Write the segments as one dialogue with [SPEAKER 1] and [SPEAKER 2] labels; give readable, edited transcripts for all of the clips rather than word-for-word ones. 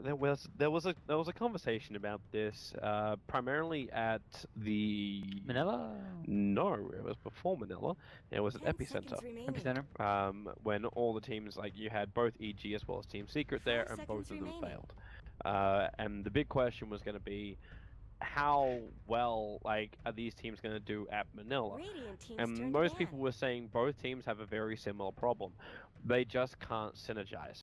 [SPEAKER 1] there was a conversation about this primarily at the
[SPEAKER 2] Manila
[SPEAKER 1] no, it was before Manila. It was at
[SPEAKER 3] 10 seconds
[SPEAKER 1] Epicenter.
[SPEAKER 3] remaining.
[SPEAKER 2] epicenter.
[SPEAKER 1] When all the teams, like you had both EG as well as Team Secret there,
[SPEAKER 3] 5
[SPEAKER 1] and both
[SPEAKER 3] seconds
[SPEAKER 1] of them
[SPEAKER 3] remaining.
[SPEAKER 1] failed. And the big question was going to be how well like are these teams going to do at Manila?
[SPEAKER 3] Radiant team's
[SPEAKER 1] And
[SPEAKER 3] turn to
[SPEAKER 1] most people
[SPEAKER 3] ban.
[SPEAKER 1] were saying both teams have a very similar problem. They just can't synergize.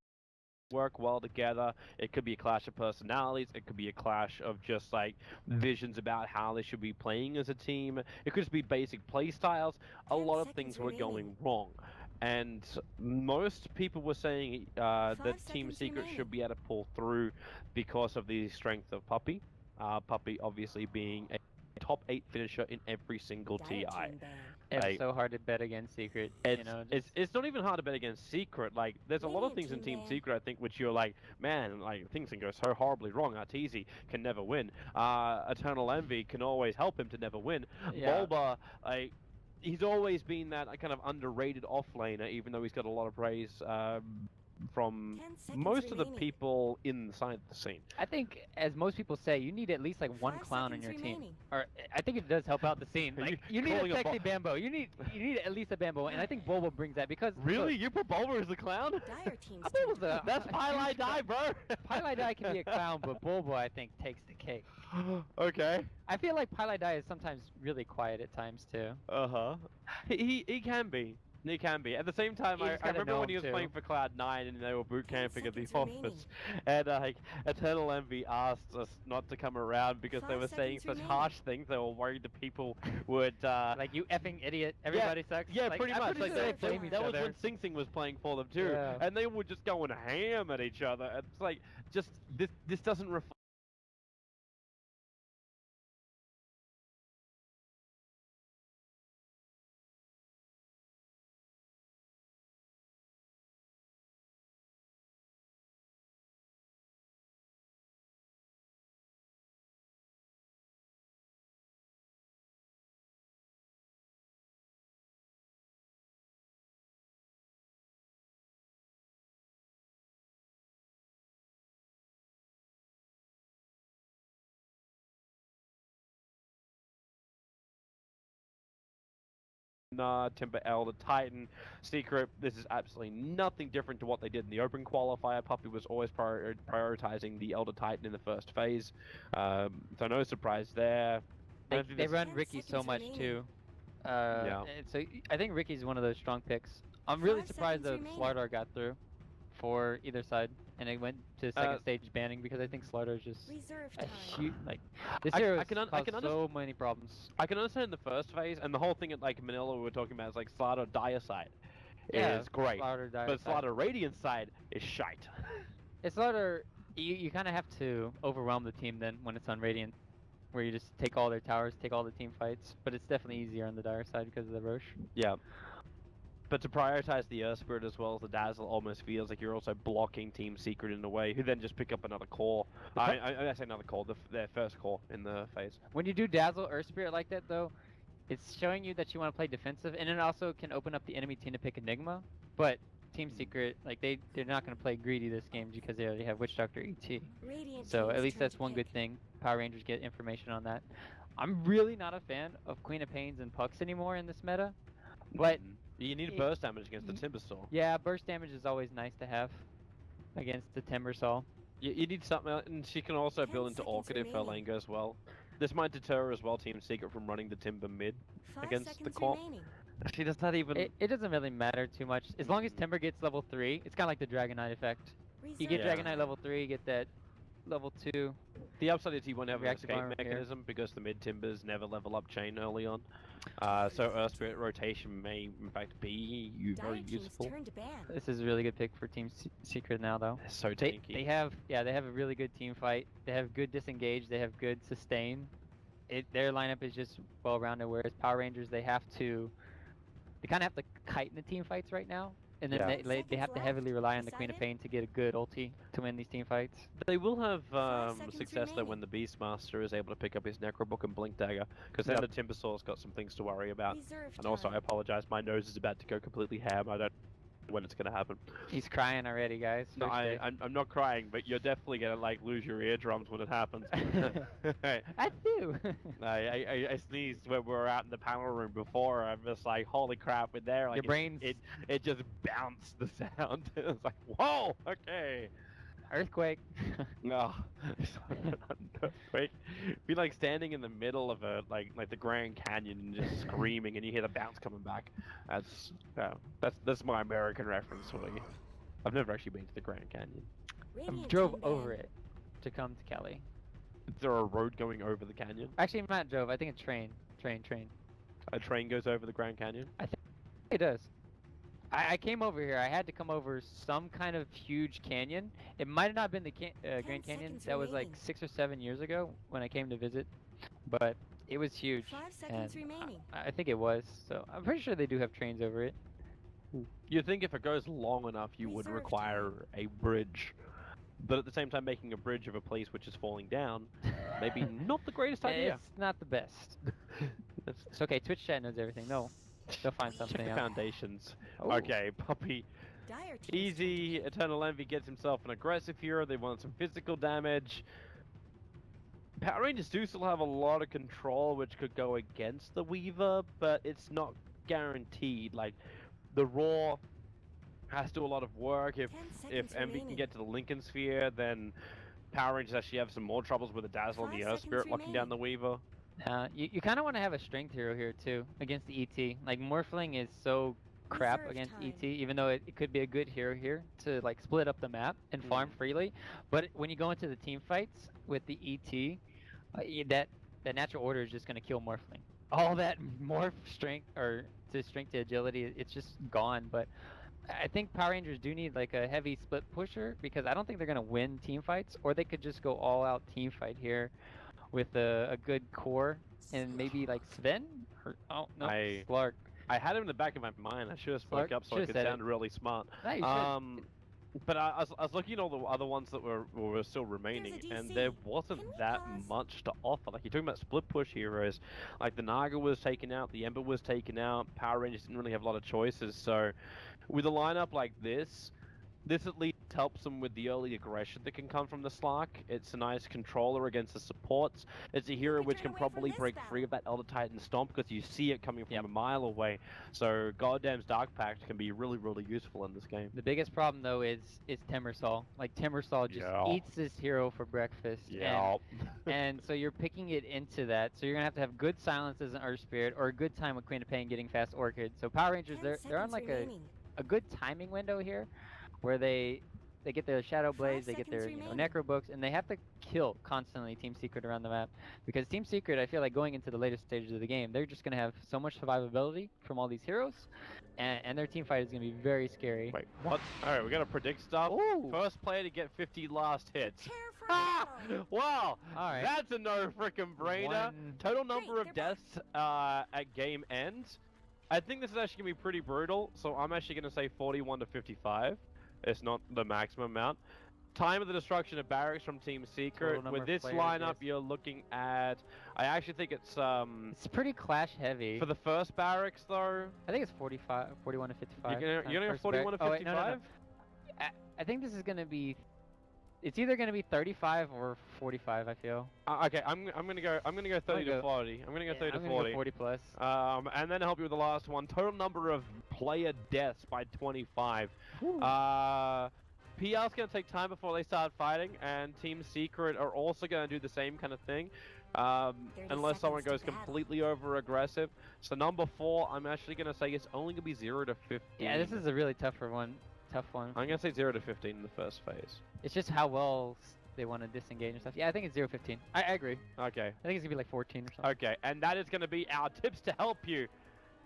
[SPEAKER 1] Work well together. It could be a clash of personalities. It could be a clash of just like visions about how they should be playing as a team. It could just be basic play styles. A
[SPEAKER 3] 10
[SPEAKER 1] lot of
[SPEAKER 3] seconds
[SPEAKER 1] things were
[SPEAKER 3] remaining.
[SPEAKER 1] going wrong. And most people were saying that
[SPEAKER 3] 5
[SPEAKER 1] Team
[SPEAKER 3] seconds
[SPEAKER 1] Secret should
[SPEAKER 3] remaining.
[SPEAKER 1] be able to pull through because of the strength of Puppy. Puppy obviously being a top 8 finisher in every single
[SPEAKER 3] Dire
[SPEAKER 1] TI.
[SPEAKER 3] team ban.
[SPEAKER 2] It's
[SPEAKER 1] Like,
[SPEAKER 2] so hard to bet against Secret. You
[SPEAKER 1] it's
[SPEAKER 2] know,
[SPEAKER 1] it's
[SPEAKER 2] just
[SPEAKER 1] it's not even hard to bet against Secret. Like, there's a lot of
[SPEAKER 3] Radiant
[SPEAKER 1] things in
[SPEAKER 3] team
[SPEAKER 1] Team
[SPEAKER 3] ban.
[SPEAKER 1] Secret I think which you're like, man, like things can go so horribly wrong. Arteezy can never win. Eternal Envy can always help him to never win.
[SPEAKER 2] yeah.
[SPEAKER 1] Bulba, like, he's always been that kind of underrated offlaner, even though he's got a lot of praise from
[SPEAKER 3] 10 seconds
[SPEAKER 1] most of the
[SPEAKER 3] remaining.
[SPEAKER 1] people inside the scene.
[SPEAKER 2] I think, as most people say, you need at least like one
[SPEAKER 3] 5
[SPEAKER 2] clown on
[SPEAKER 3] seconds
[SPEAKER 2] your team.
[SPEAKER 3] remaining.
[SPEAKER 2] Or I think it does help out the scene.
[SPEAKER 1] Are you
[SPEAKER 2] Like you need a
[SPEAKER 1] calling a
[SPEAKER 2] sexy Bambo. You need at least a Bambo, and I think Bobo brings that because
[SPEAKER 1] Really?
[SPEAKER 2] look,
[SPEAKER 1] You put Bulba as the clown?
[SPEAKER 3] Dire team's
[SPEAKER 2] I
[SPEAKER 3] turn
[SPEAKER 2] was
[SPEAKER 3] to ban.
[SPEAKER 1] That's
[SPEAKER 2] a
[SPEAKER 1] highlight
[SPEAKER 2] huge
[SPEAKER 1] die, bro.
[SPEAKER 2] Pilot Die can be a clown, but Bobo I think takes the cake.
[SPEAKER 1] Okay.
[SPEAKER 2] I feel like Pilot Die is sometimes really quiet at times too.
[SPEAKER 1] Uh-huh. He can be. He can be. At the same time,
[SPEAKER 2] You
[SPEAKER 1] I,
[SPEAKER 2] just
[SPEAKER 1] I
[SPEAKER 2] gotta
[SPEAKER 1] remember
[SPEAKER 2] know
[SPEAKER 1] when
[SPEAKER 2] him
[SPEAKER 1] he was playing
[SPEAKER 2] too.
[SPEAKER 1] for Cloud9 and they were boot
[SPEAKER 3] 10
[SPEAKER 1] camping at the
[SPEAKER 3] seconds remaining.
[SPEAKER 1] office, and like Eternal Envy asked us not to come around because they
[SPEAKER 3] 5
[SPEAKER 1] were saying
[SPEAKER 3] seconds
[SPEAKER 1] such
[SPEAKER 3] remaining.
[SPEAKER 1] harsh things. They were worried that people would.
[SPEAKER 2] Like you effing idiot.
[SPEAKER 1] Yeah,
[SPEAKER 2] Everybody sucks.
[SPEAKER 1] yeah,
[SPEAKER 2] Like
[SPEAKER 1] pretty
[SPEAKER 2] I'm
[SPEAKER 1] much.
[SPEAKER 2] pretty
[SPEAKER 1] Like
[SPEAKER 2] sure they
[SPEAKER 3] Reserve
[SPEAKER 2] blame
[SPEAKER 3] time.
[SPEAKER 2] each
[SPEAKER 1] that was when
[SPEAKER 2] other.
[SPEAKER 1] Sing Sing was playing for them too,
[SPEAKER 2] Yeah.
[SPEAKER 1] and they were just going ham at each other. It's like just this doesn't reflect. Timber Elder Titan Secret. This is absolutely nothing different to what they did in the Open Qualifier. Puppy was always prioritizing the Elder Titan in the first phase, so no surprise there. I don't think
[SPEAKER 2] They
[SPEAKER 1] this.
[SPEAKER 2] run
[SPEAKER 3] 10
[SPEAKER 2] Ricky so
[SPEAKER 3] seconds
[SPEAKER 2] much
[SPEAKER 3] remaining.
[SPEAKER 2] too.
[SPEAKER 1] Yeah.
[SPEAKER 2] And so I think Ricky's one of those strong picks. I'm really
[SPEAKER 3] 5
[SPEAKER 2] surprised
[SPEAKER 3] seconds
[SPEAKER 2] though
[SPEAKER 3] remaining.
[SPEAKER 2] Slardar got through for either side, and it went to
[SPEAKER 1] Uh,
[SPEAKER 2] second stage banning because I think Slardar is just
[SPEAKER 3] Reserve
[SPEAKER 2] a
[SPEAKER 3] time.
[SPEAKER 2] huge like this
[SPEAKER 1] I,
[SPEAKER 2] year
[SPEAKER 1] I
[SPEAKER 2] has
[SPEAKER 1] can I
[SPEAKER 2] caused
[SPEAKER 1] can understand.
[SPEAKER 2] so many problems.
[SPEAKER 1] I can understand the first phase and the whole thing at like Manila we were talking about is like Slaughter Dire side
[SPEAKER 2] Yeah,
[SPEAKER 1] is great,
[SPEAKER 2] Slardar dire
[SPEAKER 1] but
[SPEAKER 2] side.
[SPEAKER 1] Slaughter Radiant side is shite.
[SPEAKER 2] It's Slardar. You kind of have to overwhelm the team then when it's on Radiant, where you just take all their towers, take all the team fights. But it's definitely easier on the dire side because of the Roche.
[SPEAKER 1] Yeah. But to prioritize the Earth Spirit as well as the Dazzle almost feels like you're also blocking Team Secret in a way, who then just pick up another core. I say another core, their first core in the phase.
[SPEAKER 2] When you do Dazzle Earth Spirit like that though, it's showing you that you want to play defensive, and it also can open up the enemy team to pick Enigma. But Team Secret, like they're not going to play greedy this game because they already have Witch Doctor ET.
[SPEAKER 3] Radiant
[SPEAKER 2] So at
[SPEAKER 3] team's
[SPEAKER 2] least
[SPEAKER 3] turn to
[SPEAKER 2] that's one
[SPEAKER 3] pick.
[SPEAKER 2] good thing. Power Rangers get information on that. I'm really not a fan of Queen of Pains and Pucks anymore in this meta, but
[SPEAKER 1] You need
[SPEAKER 2] it,
[SPEAKER 1] burst damage against the Timbersaw.
[SPEAKER 2] yeah, burst damage is always nice to have against the Timbersaw.
[SPEAKER 1] You need something else, and she can also
[SPEAKER 3] 10
[SPEAKER 1] build into
[SPEAKER 3] seconds
[SPEAKER 1] Orchid if her lane
[SPEAKER 3] remaining.
[SPEAKER 1] goes well. This might deter as well Team Secret from running the Timber mid
[SPEAKER 3] 5
[SPEAKER 1] against the
[SPEAKER 3] seconds
[SPEAKER 1] Qual.
[SPEAKER 3] remaining.
[SPEAKER 1] She does not even.
[SPEAKER 2] It doesn't really matter too much as long as Timber gets level 3. It's kind of like the Dragonite effect. You get
[SPEAKER 3] Reserve
[SPEAKER 1] Yeah.
[SPEAKER 2] Dragonite
[SPEAKER 3] time.
[SPEAKER 2] level 3, you get that level 2
[SPEAKER 1] The upside is you won't have an
[SPEAKER 2] reactive
[SPEAKER 1] escape
[SPEAKER 2] armor here.
[SPEAKER 1] mechanism because the mid Timbers never level up chain early on. So Earth Spirit rotation may in fact be very
[SPEAKER 3] Dire team's
[SPEAKER 1] useful.
[SPEAKER 3] turn to ban.
[SPEAKER 2] This is a really good pick for Team Secret now, though.
[SPEAKER 1] They're so
[SPEAKER 2] They
[SPEAKER 1] tanky.
[SPEAKER 2] they have they have a really good team fight. They have good disengage. They have good sustain. Their lineup is just well rounded. Whereas Power Rangers, they kind of have to kite in the team fights right now, and then
[SPEAKER 1] Yeah.
[SPEAKER 2] they have to heavily rely on the Queen of Pain to get a good ulti to win these team fights.
[SPEAKER 1] They will have
[SPEAKER 3] seconds
[SPEAKER 1] success though when
[SPEAKER 3] remaining.
[SPEAKER 1] the Beastmaster is able to pick up his Necrobook and Blink Dagger, because then
[SPEAKER 2] Yep.
[SPEAKER 1] the Timbersaw's got some things to worry about.
[SPEAKER 3] Reserve
[SPEAKER 1] And also, I
[SPEAKER 3] time.
[SPEAKER 1] apologize, my nose is about to go completely ham. I don't when it's gonna happen.
[SPEAKER 2] He's crying already, guys.
[SPEAKER 1] No,
[SPEAKER 2] First day.
[SPEAKER 1] I'm not crying, but you're definitely gonna like lose your eardrums when it happens. Right.
[SPEAKER 2] I do.
[SPEAKER 1] I sneezed when we were out in the panel room before. I'm just like, holy crap! In there, like
[SPEAKER 2] Your brain's
[SPEAKER 1] it just bounced the sound. It was like, whoa, okay.
[SPEAKER 2] earthquake.
[SPEAKER 1] No, earthquake. Be like standing in the middle of a like the Grand Canyon and just screaming, and you hear the bounce coming back. That's that's my American reference for you. I've never actually been to the Grand Canyon.
[SPEAKER 2] I drove over it to come to Cali.
[SPEAKER 1] Is there a road going over the canyon?
[SPEAKER 2] Actually, not drove. I think a train. Train.
[SPEAKER 1] A train goes over the Grand Canyon?
[SPEAKER 2] I think it does. I came over here. I had to come over some kind of huge canyon. It might have not been the Grand Canyon.
[SPEAKER 3] seconds
[SPEAKER 2] That was like
[SPEAKER 3] remaining.
[SPEAKER 2] 6 or 7 years ago when I came to visit, but it was huge.
[SPEAKER 3] 5 seconds
[SPEAKER 2] and
[SPEAKER 3] remaining.
[SPEAKER 2] I think it was. So I'm pretty sure they do have trains over it.
[SPEAKER 1] You'd think if it goes long enough, you would
[SPEAKER 3] Reserve
[SPEAKER 1] require a bridge. But at the same time, making a bridge of a place which is falling down, maybe not the greatest idea.
[SPEAKER 2] It's not the best.
[SPEAKER 1] It's
[SPEAKER 2] It's okay. Twitch chat knows everything. No, they'll find
[SPEAKER 1] check
[SPEAKER 2] something
[SPEAKER 1] the
[SPEAKER 2] out.
[SPEAKER 1] foundations.
[SPEAKER 2] Oh.
[SPEAKER 1] Okay, Puppy.
[SPEAKER 3] Dire team's
[SPEAKER 1] Easy, Eternal Envy gets himself an aggressive hero. They want some physical damage. Power Rangers do still have a lot of control, which could go against the Weaver, but it's not guaranteed. Like, the Raw has to do a lot of work.
[SPEAKER 3] 10
[SPEAKER 1] If
[SPEAKER 3] seconds
[SPEAKER 1] Envy can
[SPEAKER 3] remaining.
[SPEAKER 1] get to the Lincoln Sphere, then Power Rangers actually have some more troubles with the Dazzle and
[SPEAKER 3] 5
[SPEAKER 1] the Earth
[SPEAKER 3] seconds
[SPEAKER 1] Spirit locking down the Weaver.
[SPEAKER 2] You kind of want to have a strength hero here too against the ET. Like Morphling is so crap
[SPEAKER 3] Reserve
[SPEAKER 2] against
[SPEAKER 3] time.
[SPEAKER 2] ET, even though it could be a good hero here to like split up the map and farm freely. But when you go into the team fights with the ET, that natural order is just gonna kill Morphling. All that morph strength or to strength to agility, it's just gone. But I think Power Rangers do need like a heavy split pusher because I don't think they're gonna win team fights, or they could just go all out team fight here with a good core and maybe like Sven or oh no Slark.
[SPEAKER 1] I had him in the back of my mind. I should have spoke
[SPEAKER 2] Clark,
[SPEAKER 1] up so I
[SPEAKER 2] should've
[SPEAKER 1] could
[SPEAKER 2] said it.
[SPEAKER 1] sound really smart.
[SPEAKER 2] No, you should.
[SPEAKER 1] But I was looking at all the other ones that were still remaining, and
[SPEAKER 3] DC.
[SPEAKER 1] there wasn't
[SPEAKER 3] Can we
[SPEAKER 1] that
[SPEAKER 3] pause?
[SPEAKER 1] much to offer. Like, you're talking about split push heroes, like the Naga was taken out, the Ember was taken out, Power Rangers didn't really have a lot of choices. So, with a lineup like this at least helps them with the early aggression that can come from the Slark. It's a nice controller against the supports. It's a hero
[SPEAKER 3] could
[SPEAKER 1] which
[SPEAKER 3] turn
[SPEAKER 1] can
[SPEAKER 3] away from
[SPEAKER 1] probably
[SPEAKER 3] this
[SPEAKER 1] break
[SPEAKER 3] battle.
[SPEAKER 1] free of that Elder Titan stomp because you see it coming from a mile away. So Goddamn's Dark Pact can be really, really useful in this game.
[SPEAKER 2] The biggest problem though is Timbersol. Like Timbersol just
[SPEAKER 1] Yeah.
[SPEAKER 2] eats this hero for breakfast. And so you're picking it into that. So you're gonna have to have good silence as an Earth Spirit or a good time with Queen of Pain getting fast Orchid. So Power Rangers
[SPEAKER 3] 10
[SPEAKER 2] they're on
[SPEAKER 3] seconds
[SPEAKER 2] like
[SPEAKER 3] remaining.
[SPEAKER 2] a good timing window here where they get their Shadow Blades, they get their
[SPEAKER 3] seconds remaining.
[SPEAKER 2] Necro Books, and they have to kill constantly Team Secret around the map. Because Team Secret, I feel like going into the later stages of the game, they're just going to have so much survivability from all these heroes, and their team fight is going to be very scary.
[SPEAKER 1] Wait, what? Alright, we gotta predict stuff.
[SPEAKER 2] Ooh.
[SPEAKER 1] First player to get 50 last hits.
[SPEAKER 3] Prepare for
[SPEAKER 1] Ah!
[SPEAKER 3] battle.
[SPEAKER 1] Wow!
[SPEAKER 2] All right.
[SPEAKER 1] That's a no frickin' brainer. Total number
[SPEAKER 3] Great,
[SPEAKER 1] of
[SPEAKER 3] they're back.
[SPEAKER 1] deaths at game end. I think this is actually gonna be pretty brutal, so I'm actually gonna say 41 to 55. It's not the maximum amount. Time of the destruction of barracks from Team Secret.
[SPEAKER 2] number
[SPEAKER 1] With
[SPEAKER 2] of
[SPEAKER 1] this
[SPEAKER 2] players,
[SPEAKER 1] lineup,
[SPEAKER 2] yes.
[SPEAKER 1] you're looking at. I actually think it's
[SPEAKER 2] It's pretty clash heavy.
[SPEAKER 1] for the first barracks though.
[SPEAKER 2] I think it's 45, 41 to 55.
[SPEAKER 1] You're gonna go
[SPEAKER 2] first
[SPEAKER 1] 41 to
[SPEAKER 2] barrack. Oh, wait,
[SPEAKER 1] 55.
[SPEAKER 2] no. I think this is going to be. It's either going to be 35 or 45. I feel.
[SPEAKER 1] Okay, I'm gonna go 30 to 40. I'm gonna go 30 to
[SPEAKER 2] I'm gonna
[SPEAKER 1] 40.
[SPEAKER 2] go 40 plus.
[SPEAKER 1] And then help you with the last one. Total number of player deaths by 25. PL's gonna take time before they start fighting, and Team Secret are also gonna do the same kind of thing.
[SPEAKER 3] 30
[SPEAKER 1] Unless someone
[SPEAKER 3] seconds
[SPEAKER 1] goes
[SPEAKER 3] to battle.
[SPEAKER 1] completely over aggressive. So number 4, I'm actually gonna say it's only gonna be 0 to 15.
[SPEAKER 2] Yeah, this is a really tough one.
[SPEAKER 1] I'm gonna say 0 to 15 in the first phase.
[SPEAKER 2] It's just how well they want to disengage and stuff. Yeah, I think it's 0-15. I agree.
[SPEAKER 1] Okay.
[SPEAKER 2] I think it's gonna be like 14 or something.
[SPEAKER 1] Okay, and that is gonna be our tips to help you.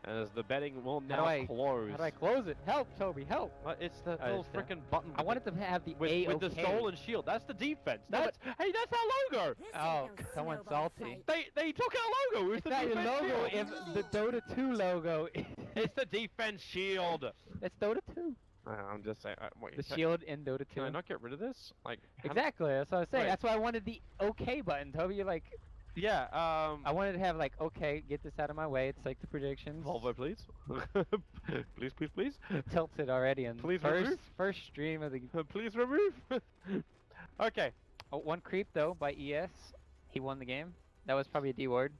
[SPEAKER 1] As the betting will now close.
[SPEAKER 2] How do I close it? Help, Toby, help!
[SPEAKER 1] It's the
[SPEAKER 2] Oh,
[SPEAKER 1] little
[SPEAKER 2] it's the-
[SPEAKER 1] freaking button.
[SPEAKER 2] I wanted to have the
[SPEAKER 1] with
[SPEAKER 2] A-OK.
[SPEAKER 1] the stolen shield. That's the defense.
[SPEAKER 2] No,
[SPEAKER 1] That's hey, that's our logo.
[SPEAKER 3] This ain't
[SPEAKER 2] Oh,
[SPEAKER 3] no
[SPEAKER 2] someone's
[SPEAKER 3] snowball
[SPEAKER 2] salty.
[SPEAKER 3] fight.
[SPEAKER 1] They took our logo.
[SPEAKER 2] It's not your
[SPEAKER 1] defense
[SPEAKER 2] logo
[SPEAKER 1] shield.
[SPEAKER 2] if the Dota 2 logo.
[SPEAKER 1] It's the defense shield.
[SPEAKER 2] It's Dota 2.
[SPEAKER 1] I'm just saying. Wait,
[SPEAKER 2] The shield in Dota 2.
[SPEAKER 1] Can I not get rid of this? Like how
[SPEAKER 2] Exactly, that's what I was saying.
[SPEAKER 1] Wait.
[SPEAKER 2] That's why I wanted the OK button, Toby. You're like,
[SPEAKER 1] Yeah.
[SPEAKER 2] I wanted to have like, okay, get this out of my way. It's like the predictions.
[SPEAKER 1] Volvo, please. Please, please, please.
[SPEAKER 2] He tilted already in
[SPEAKER 1] Please
[SPEAKER 2] first
[SPEAKER 1] remove.
[SPEAKER 2] first stream of the.
[SPEAKER 1] Please remove. Okay.
[SPEAKER 2] Oh, one creep though by ES. He won the game. That was probably a D ward.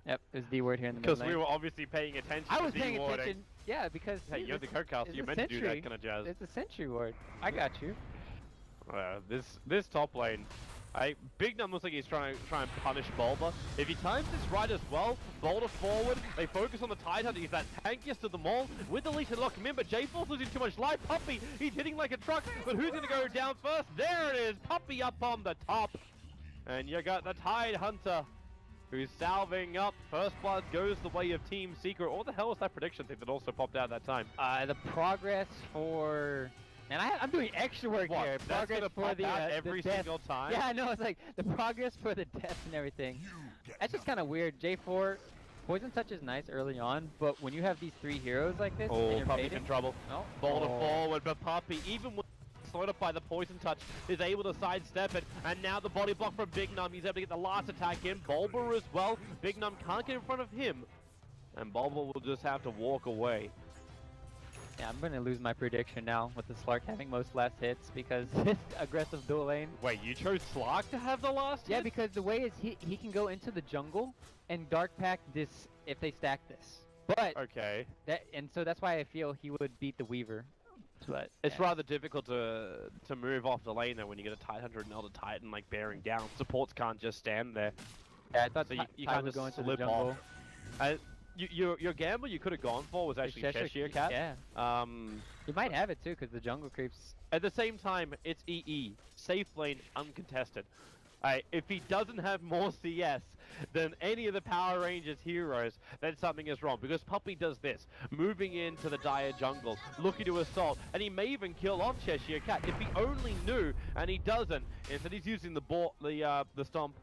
[SPEAKER 2] Yep, it was D word here in the mid
[SPEAKER 1] Because
[SPEAKER 2] lane.
[SPEAKER 1] we were obviously paying attention
[SPEAKER 2] I
[SPEAKER 1] to
[SPEAKER 2] was paying
[SPEAKER 1] de-warding.
[SPEAKER 2] attention. Yeah, because
[SPEAKER 1] Hey, you're the co-caster. You're meant to do that kind of jazz.
[SPEAKER 2] It's a sentry ward. I got you.
[SPEAKER 1] This top lane, Big Num looks like he's trying and punish Bulba. If he times this right as well, Boulder forward, they focus on the Tide Hunter. He's that tankiest of them all. With the leash to lock him in, but J-Force losing too much life. Puppy, he's hitting like a truck, but who's gonna go down first? There it is, Puppy up on the top. And you got the Tide Hunter, who's salving up. First blood goes the way of Team Secret. What the hell was that prediction thing that also popped out at that time?
[SPEAKER 2] The progress for... Man, I'm doing extra work
[SPEAKER 1] What?
[SPEAKER 2] here.
[SPEAKER 1] That's
[SPEAKER 2] Progress
[SPEAKER 1] gonna
[SPEAKER 2] for
[SPEAKER 1] pop
[SPEAKER 2] the
[SPEAKER 1] out
[SPEAKER 2] the
[SPEAKER 1] every
[SPEAKER 2] death.
[SPEAKER 1] single time?
[SPEAKER 2] Yeah, I know. It's like the progress for the death and everything. That's just kind of weird. J4, Poison Touch is nice early on, but when you have these three heroes like this, and
[SPEAKER 1] Oh,
[SPEAKER 2] you're
[SPEAKER 1] Puppy's
[SPEAKER 2] baiting-
[SPEAKER 1] in trouble.
[SPEAKER 2] No.
[SPEAKER 1] Boulder
[SPEAKER 2] Oh.
[SPEAKER 1] forward, but Puppy, even when slowed up by the Poison Touch, is able to sidestep it. And now the body block from Big Num. He's able to get the last attack in. Bulba as well. Big Num can't get in front of him. And Bulba will just have to walk away.
[SPEAKER 2] Yeah, I'm gonna lose my prediction now with the Slark having most last hits because this aggressive dual lane.
[SPEAKER 1] Wait, you chose Slark to have the last
[SPEAKER 2] Yeah,
[SPEAKER 1] hit?
[SPEAKER 2] because the way is he can go into the jungle and Dark Pack this if they stack this. But
[SPEAKER 1] Okay.
[SPEAKER 2] so that's why I feel he would beat the Weaver. But
[SPEAKER 1] It's
[SPEAKER 2] yeah.
[SPEAKER 1] rather difficult to move off the lane though when you get a Tide Hunter and Elder Titan like bearing down. Supports can't just stand there.
[SPEAKER 2] Yeah, I thought
[SPEAKER 1] So
[SPEAKER 2] Ty
[SPEAKER 1] you
[SPEAKER 2] Ty
[SPEAKER 1] kind
[SPEAKER 2] would
[SPEAKER 1] of
[SPEAKER 2] go into the
[SPEAKER 1] slip
[SPEAKER 2] jungle.
[SPEAKER 1] off. Your gamble you could have gone for was actually Cheshire Cat.
[SPEAKER 2] Yeah, he might have it too because the jungle creeps.
[SPEAKER 1] At the same time, it's EE. Safe lane, uncontested. If he doesn't have more CS than any of the Power Rangers heroes, then something is wrong. Because Puppy does this, moving into the dire jungle, looking to assault, and he may even kill off Cheshire Cat if he only knew, and he doesn't. Instead, he's using the stomp.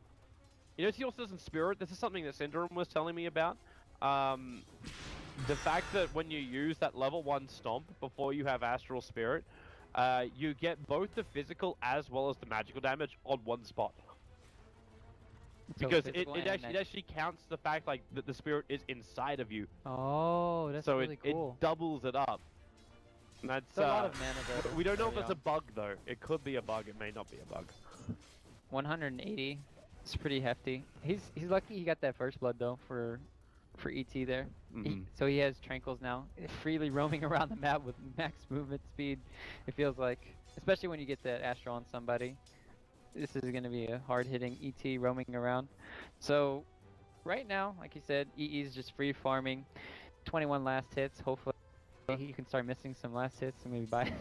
[SPEAKER 1] You know, he also doesn't spirit. This is something that Syndrome was telling me about. The fact that when you use that level 1 stomp before you have Astral Spirit, you get both the physical as well as the magical damage on one spot.
[SPEAKER 2] So
[SPEAKER 1] Because it
[SPEAKER 2] physical and
[SPEAKER 1] actually counts the fact like that the spirit is inside of you.
[SPEAKER 2] Oh, that's
[SPEAKER 1] So
[SPEAKER 2] really cool.
[SPEAKER 1] it doubles it up. And that's
[SPEAKER 2] It's a lot of mana though.
[SPEAKER 1] we don't know if
[SPEAKER 2] early
[SPEAKER 1] it's a
[SPEAKER 2] on.
[SPEAKER 1] bug though. It could be a bug, it may not be a bug.
[SPEAKER 2] 180. It's pretty hefty. He's lucky he got that first blood though for ET there.
[SPEAKER 1] Mhm.
[SPEAKER 2] So he has tranquils now, freely roaming around the map with max movement speed. It feels like, especially when you get that Astral on somebody. This is going to be a hard-hitting ET roaming around. So right now, like you said, EE is just free farming. 21 last hits. Hopefully he can start missing some last hits and maybe buy.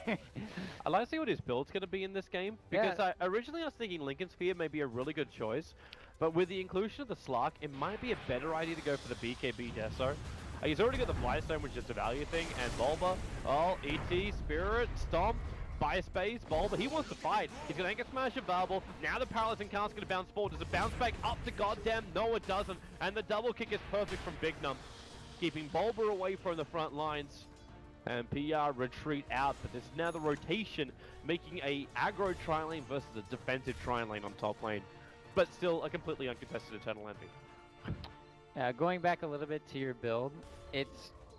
[SPEAKER 1] I'd like to see what his build's going to be in this game. Because originally I was thinking Lincoln Sphere may be a really good choice. But with the inclusion of the Slark, it might be a better idea to go for the BKB Deso. He's already got the Flystone, which is a value thing, and Bulba, ET, Spirit, Stomp, buy space, Bulba, he wants to fight. He's gonna Anchor Smash a Bubble. Now the Paralyzing Cast's gonna bounce forward. Does it bounce back up to goddamn? No, it doesn't. And the double kick is perfect from Big Num, keeping Bulba away from the front lines. And PR retreat out, but there's now the rotation, making a aggro tri-lane versus a defensive tri-lane on top lane. But still a completely uncontested Eternal Envy.
[SPEAKER 2] Going back a little bit to your build,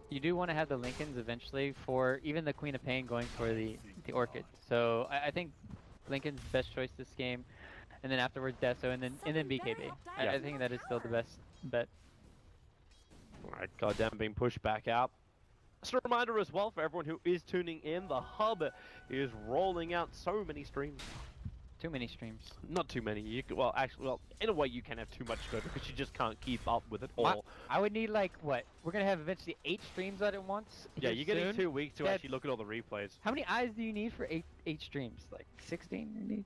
[SPEAKER 2] you do want to have the Lincolns eventually for even the Queen of Pain going for the Orchid. So I think Lincoln's best choice this game, and then afterwards Deso, and then BKB. I think that is still the best bet.
[SPEAKER 1] Alright, goddamn being pushed back out. Just a reminder as well for everyone who is tuning in, the hub is rolling out so many streams.
[SPEAKER 2] Too many streams.
[SPEAKER 1] Not too many. Well, in a way you can have too much to go because you just can't keep up with it all.
[SPEAKER 2] I would need like what? We're gonna have eventually 8 streams at once.
[SPEAKER 1] Yeah, you're getting
[SPEAKER 2] soon.
[SPEAKER 1] 2 weeks to
[SPEAKER 2] That's-
[SPEAKER 1] actually look at all the replays.
[SPEAKER 2] How many eyes do you need for 8 streams? Like 16 you need?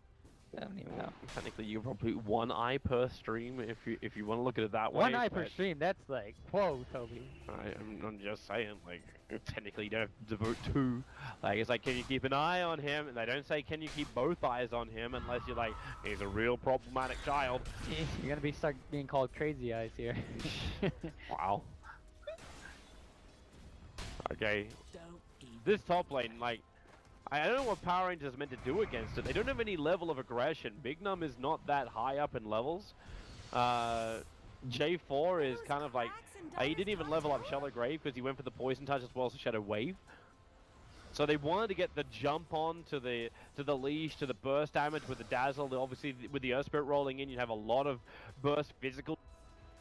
[SPEAKER 2] I don't even know.
[SPEAKER 1] Technically, you probably 1 eye per stream if you want to look at it that way.
[SPEAKER 2] 1 eye per
[SPEAKER 1] but
[SPEAKER 2] stream. That's like, whoa, Toby.
[SPEAKER 1] I'm just saying, like, technically you don't have to devote 2. Like, it's like, can you keep an eye on him? And they don't say, can you keep both eyes on him? Unless you're like, he's a real problematic child.
[SPEAKER 2] You're gonna start being called crazy eyes here.
[SPEAKER 1] Wow. Okay. This top lane, like, I don't know what Power Rangers is meant to do against it. They don't have any level of aggression. Big Num is not that high up in levels. J4 is kind of like... he didn't even level up Shallow Grave because he went for the Poison Touch as well as the Shadow Wave. So they wanted to get the jump on to the leash, to the burst damage with the Dazzle. Obviously, with the Earth Spirit rolling in, you'd have a lot of burst physical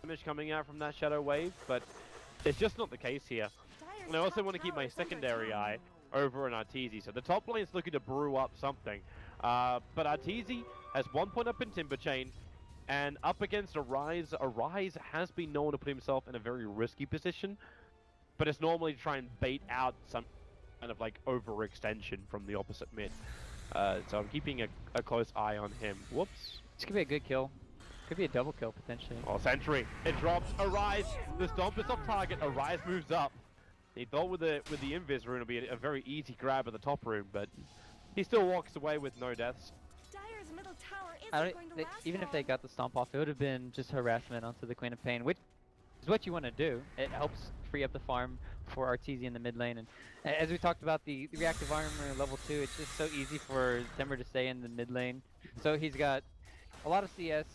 [SPEAKER 1] damage coming out from that Shadow Wave, but it's just not the case here. And I also want to keep my secondary eye over on Arteezy. So the top lane is looking to brew up something. But Arteezy has 1 point up in Timber Chain, and up against Arise. Arise has been known to put himself in a very risky position, but it's normally to try and bait out some kind of like overextension from the opposite mid. So I'm keeping a close eye on him. Whoops.
[SPEAKER 2] This could be a good kill. Could be a double kill potentially.
[SPEAKER 1] Oh, Sentry. It drops. Arise. The stomp is off target. Arise moves up. He thought with the Invis rune would be a very easy grab at the top rune, but he still walks away with no deaths.
[SPEAKER 3] Dire's middle tower isn't going to last
[SPEAKER 2] Even if
[SPEAKER 3] long.
[SPEAKER 2] they got the stomp off, it would have been just harassment onto the Queen of Pain, which is what you want to do. It helps free up the farm for Arteezy in the mid lane. And as we talked about the reactive armor level 2, it's just so easy for Timber to stay in the mid lane. So he's got a lot of CS,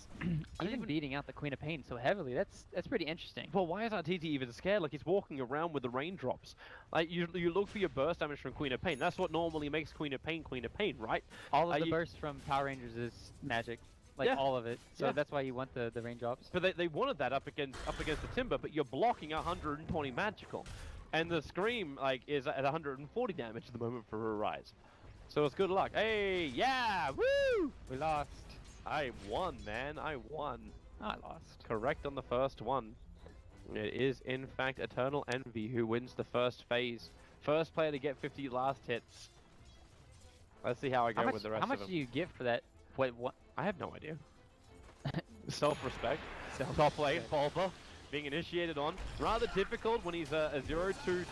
[SPEAKER 2] even beating out the Queen of Pain so heavily. That's pretty interesting.
[SPEAKER 1] Well, why is Arteezy even scared? Like, he's walking around with the raindrops. Like, you look for your burst damage from Queen of Pain. That's what normally makes Queen of Pain, right?
[SPEAKER 2] All of the burst from Power Rangers is magic. Like,
[SPEAKER 1] Yeah.
[SPEAKER 2] all of it. So
[SPEAKER 1] Yeah.
[SPEAKER 2] that's why you want the raindrops.
[SPEAKER 1] But they wanted that up against the Timber, but you're blocking 120 magical. And the Scream, like, is at 140 damage at the moment for Arise. So it's good luck. Hey, yeah, woo!
[SPEAKER 2] We lost.
[SPEAKER 1] I won, man. I won.
[SPEAKER 2] I lost.
[SPEAKER 1] Correct on the first one. It is, in fact, Eternal Envy who wins the first phase. First player to get 50 last hits. Let's see how I go with the rest
[SPEAKER 2] How
[SPEAKER 1] of
[SPEAKER 2] much
[SPEAKER 1] them.
[SPEAKER 2] do you give for that? Wait, what?
[SPEAKER 1] I have no idea. Self-respect. Top lane, Bulba, being initiated on. Rather difficult when he's a 0-2-2,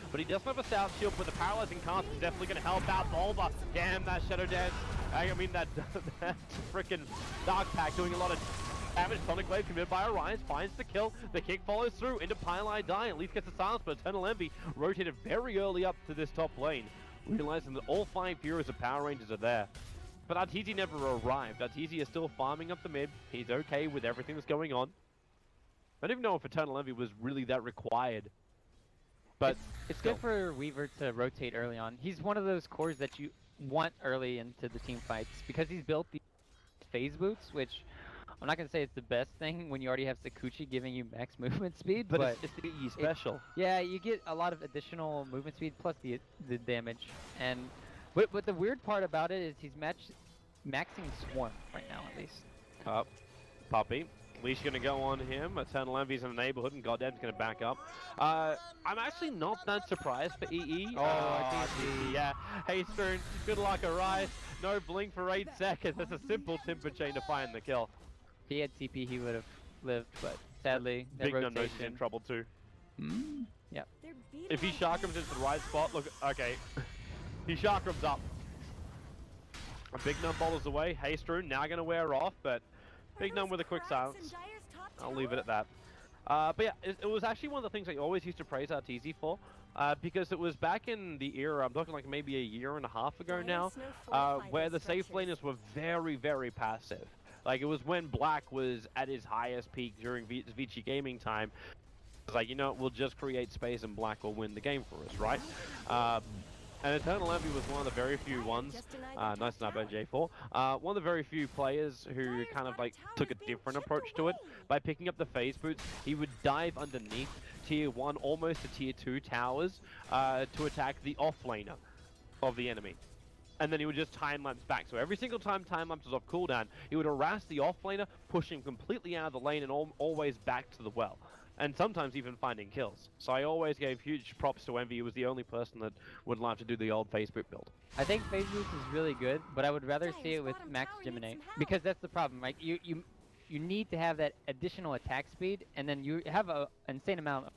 [SPEAKER 1] but he does have a South Shield, but the Paralyzing Cast is definitely going to help out Bulba. Damn, that Shadow Dance. I mean, that freaking Dark Pack doing a lot of damage. Sonic Blade committed by Orion, finds the kill. The kick follows through into Pile Die, at least gets the silence, but Eternal Envy rotated very early up to this top lane, realizing that all 5 heroes of Power Rangers are there. But Arteezy never arrived. Arteezy is still farming up the mid. He's okay with everything that's going on. I don't even know if Eternal Envy was really that required. But
[SPEAKER 2] it's good for Weaver to rotate early on. He's one of those cores that you want early into the team fights because he's built these phase boots, which I'm not going to say it's the best thing when you already have Sakuchi giving you max movement speed, but
[SPEAKER 1] it's the E special.
[SPEAKER 2] Yeah, you get a lot of additional movement speed plus the damage. And but the weird part about it is he's maxing Swarm right now, at least.
[SPEAKER 1] Puppy. Leash gonna go on him. Eternal Envy's in the neighborhood, and Goddamn's gonna back up. I'm actually not that surprised for EE.
[SPEAKER 2] Arteezy.
[SPEAKER 1] Yeah. Hey, Spoon. Good luck, Arise. No blink for 8 seconds. That's a simple Timber Chain to find the kill.
[SPEAKER 2] If he had TP, he would have lived, but sadly, that
[SPEAKER 1] Big Num knows he's
[SPEAKER 2] rotation.
[SPEAKER 1] in trouble too.
[SPEAKER 2] Yep.
[SPEAKER 3] They're beating
[SPEAKER 1] If he
[SPEAKER 3] on
[SPEAKER 1] Chakrams
[SPEAKER 3] Dire's
[SPEAKER 1] into the right spot, look. Okay. He Chakrams up. A Big Num bowls away. Haystone now gonna wear off, but Big Num with a quick silence.
[SPEAKER 3] cracks in Dire's top
[SPEAKER 1] I'll leave it
[SPEAKER 3] tower.
[SPEAKER 1] at that. But yeah, it was actually one of the things I always used to praise Arteezy for, because it was back in the era, I'm talking like maybe a year and a half ago now, where the safe laners were very, very passive. Like, it was when Black was at his highest peak during Vici Gaming time. It was like, you know, we'll just create space and Black will win the game for us, right? And Eternal Envy was one of the very few ones, nice snipe by J4, one of the very few players who kind of like took a different approach to it. By picking up the phase boots, he would dive underneath tier 1, almost to tier 2 towers, to attack the offlaner of the enemy. And then he would just time-lapse back. So every single time time-lapse was off cooldown, he would harass the offlaner, push him completely out of the lane and always back to the well. And sometimes even finding kills. So I always gave huge props to Envy. He was the only person that would like to do the old phase boot build.
[SPEAKER 2] I think phase boost is really good, but I would rather see it with max Geminate. Because that's the problem, like you need to have that additional attack speed, and then you have an insane amount of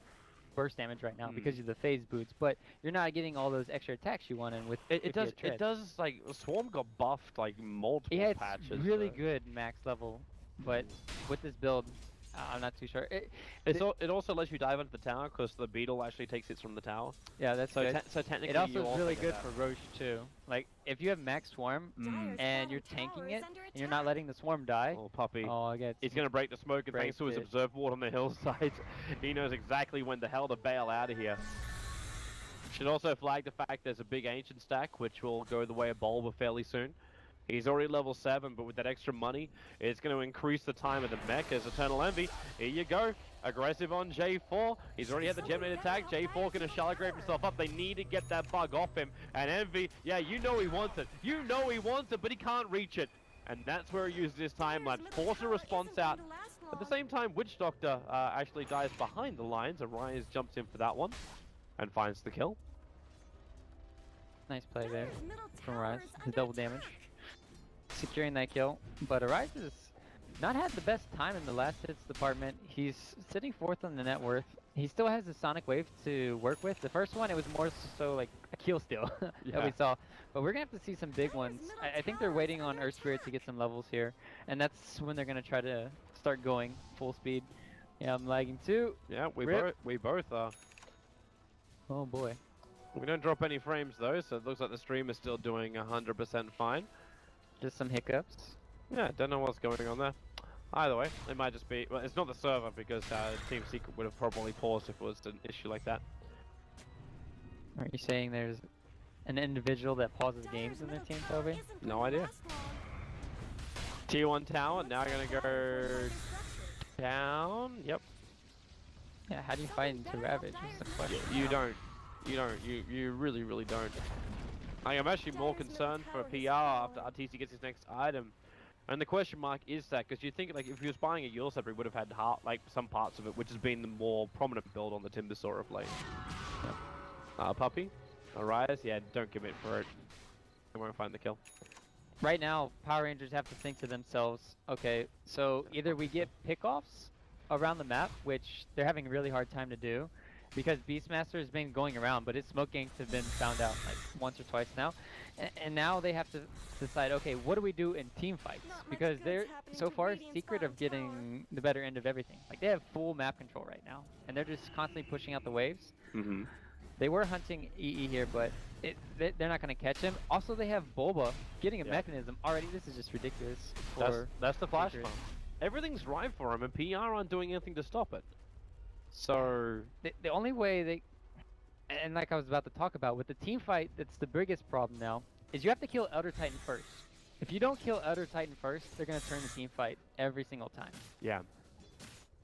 [SPEAKER 2] burst damage right now because of the phase boots, but you're not getting all those extra attacks you want in with
[SPEAKER 1] It does, like, Swarm got buffed, like, multiple
[SPEAKER 2] yeah, it's
[SPEAKER 1] patches.
[SPEAKER 2] really good max level, but with this build, I'm not too sure.
[SPEAKER 1] It also lets you dive into the tower because the beetle actually takes hits from the tower.
[SPEAKER 2] Yeah, that's
[SPEAKER 1] So
[SPEAKER 2] good.
[SPEAKER 1] so technically
[SPEAKER 2] It also
[SPEAKER 1] you
[SPEAKER 2] is
[SPEAKER 1] also
[SPEAKER 2] really
[SPEAKER 1] get
[SPEAKER 2] good
[SPEAKER 1] that.
[SPEAKER 2] for Roche too. Like if you have max swarm and you're tanking it and you're not letting the swarm die,
[SPEAKER 1] Oh, puppy.
[SPEAKER 2] oh, I get.
[SPEAKER 1] He's going to break the smoke, and thanks to his
[SPEAKER 2] Breaks it.
[SPEAKER 1] observe ward on the hillside, he knows exactly when the hell to bail out of here. Should also flag the fact there's a big ancient stack, which will go the way of Bulba fairly soon. He's already level 7, but with that extra money, it's going to increase the time of the mech as Eternal Envy. Here you go. Aggressive on J4. He's already had the Geminate attack. J4 going to shallow grave himself up. They need to get that bug off him. And Envy, yeah, you know he wants it. You know he wants it, but he can't reach it. And that's where he uses his time lapse. Force a response out. At the same time, Witch Doctor actually dies behind the lines. Arias jumps in for that one and finds the kill.
[SPEAKER 2] Nice play there from Rise. His double damage. Securing that kill. But Arise has not had the best time in the last hits department. He's sitting 4th on the net worth. He still has the Sonic Wave to work with. The first one, it was more so like a kill steal that we saw. But we're going to have to see some big ones. I think they're waiting on Earth Spirit to get some levels here. And that's when they're going to try to start going full speed. Yeah, I'm lagging too.
[SPEAKER 1] Yeah, we both are.
[SPEAKER 2] Oh boy.
[SPEAKER 1] We don't drop any frames though, so it looks like the stream is still doing 100% fine.
[SPEAKER 2] Just some hiccups.
[SPEAKER 1] Yeah, don't know what's going on there. Either way, it might just be, well, it's not the server because Team Secret would have probably paused if it was an issue like that.
[SPEAKER 2] Are you saying there's an individual that pauses games in their team, Toby?
[SPEAKER 1] No idea. Tier 1 tower, now gonna go down, yep.
[SPEAKER 2] Yeah, how do you fight into Ravage is the question.
[SPEAKER 1] You don't. You really, really don't. I'm actually more concerned for PR after RTC gets his next item. And the question mark is that, because you think, like, if he was buying a Yule Scepter, he would have had, like, some parts of it, which has been the more prominent build on the Timbersaw of late. Yep. Puppy? Arias? Yeah, don't commit for it. I won't find the kill.
[SPEAKER 2] Right now, Power Rangers have to think to themselves, okay, so either we get pickoffs around the map, which they're having a really hard time to do, because Beastmaster has been going around, but his smoke ganks have been found out like once or twice now. And now they have to decide, okay, what do we do in team fights? Because they're so far Secret of getting the better end of everything. Like they have full map control right now, and they're just constantly pushing out the waves. They were hunting EE here, but they're not going to catch him. Also, they have Bulba getting a mechanism already. This is just ridiculous.
[SPEAKER 1] That's the flash bomb. Everything's right for him, and PR aren't doing anything to stop it. So
[SPEAKER 2] the only way they, and like I was about to talk about, with the team fight, that's the biggest problem now, is you have to kill Elder Titan first. If you don't kill Elder Titan first, they're going to turn the team fight every single time.
[SPEAKER 1] Yeah.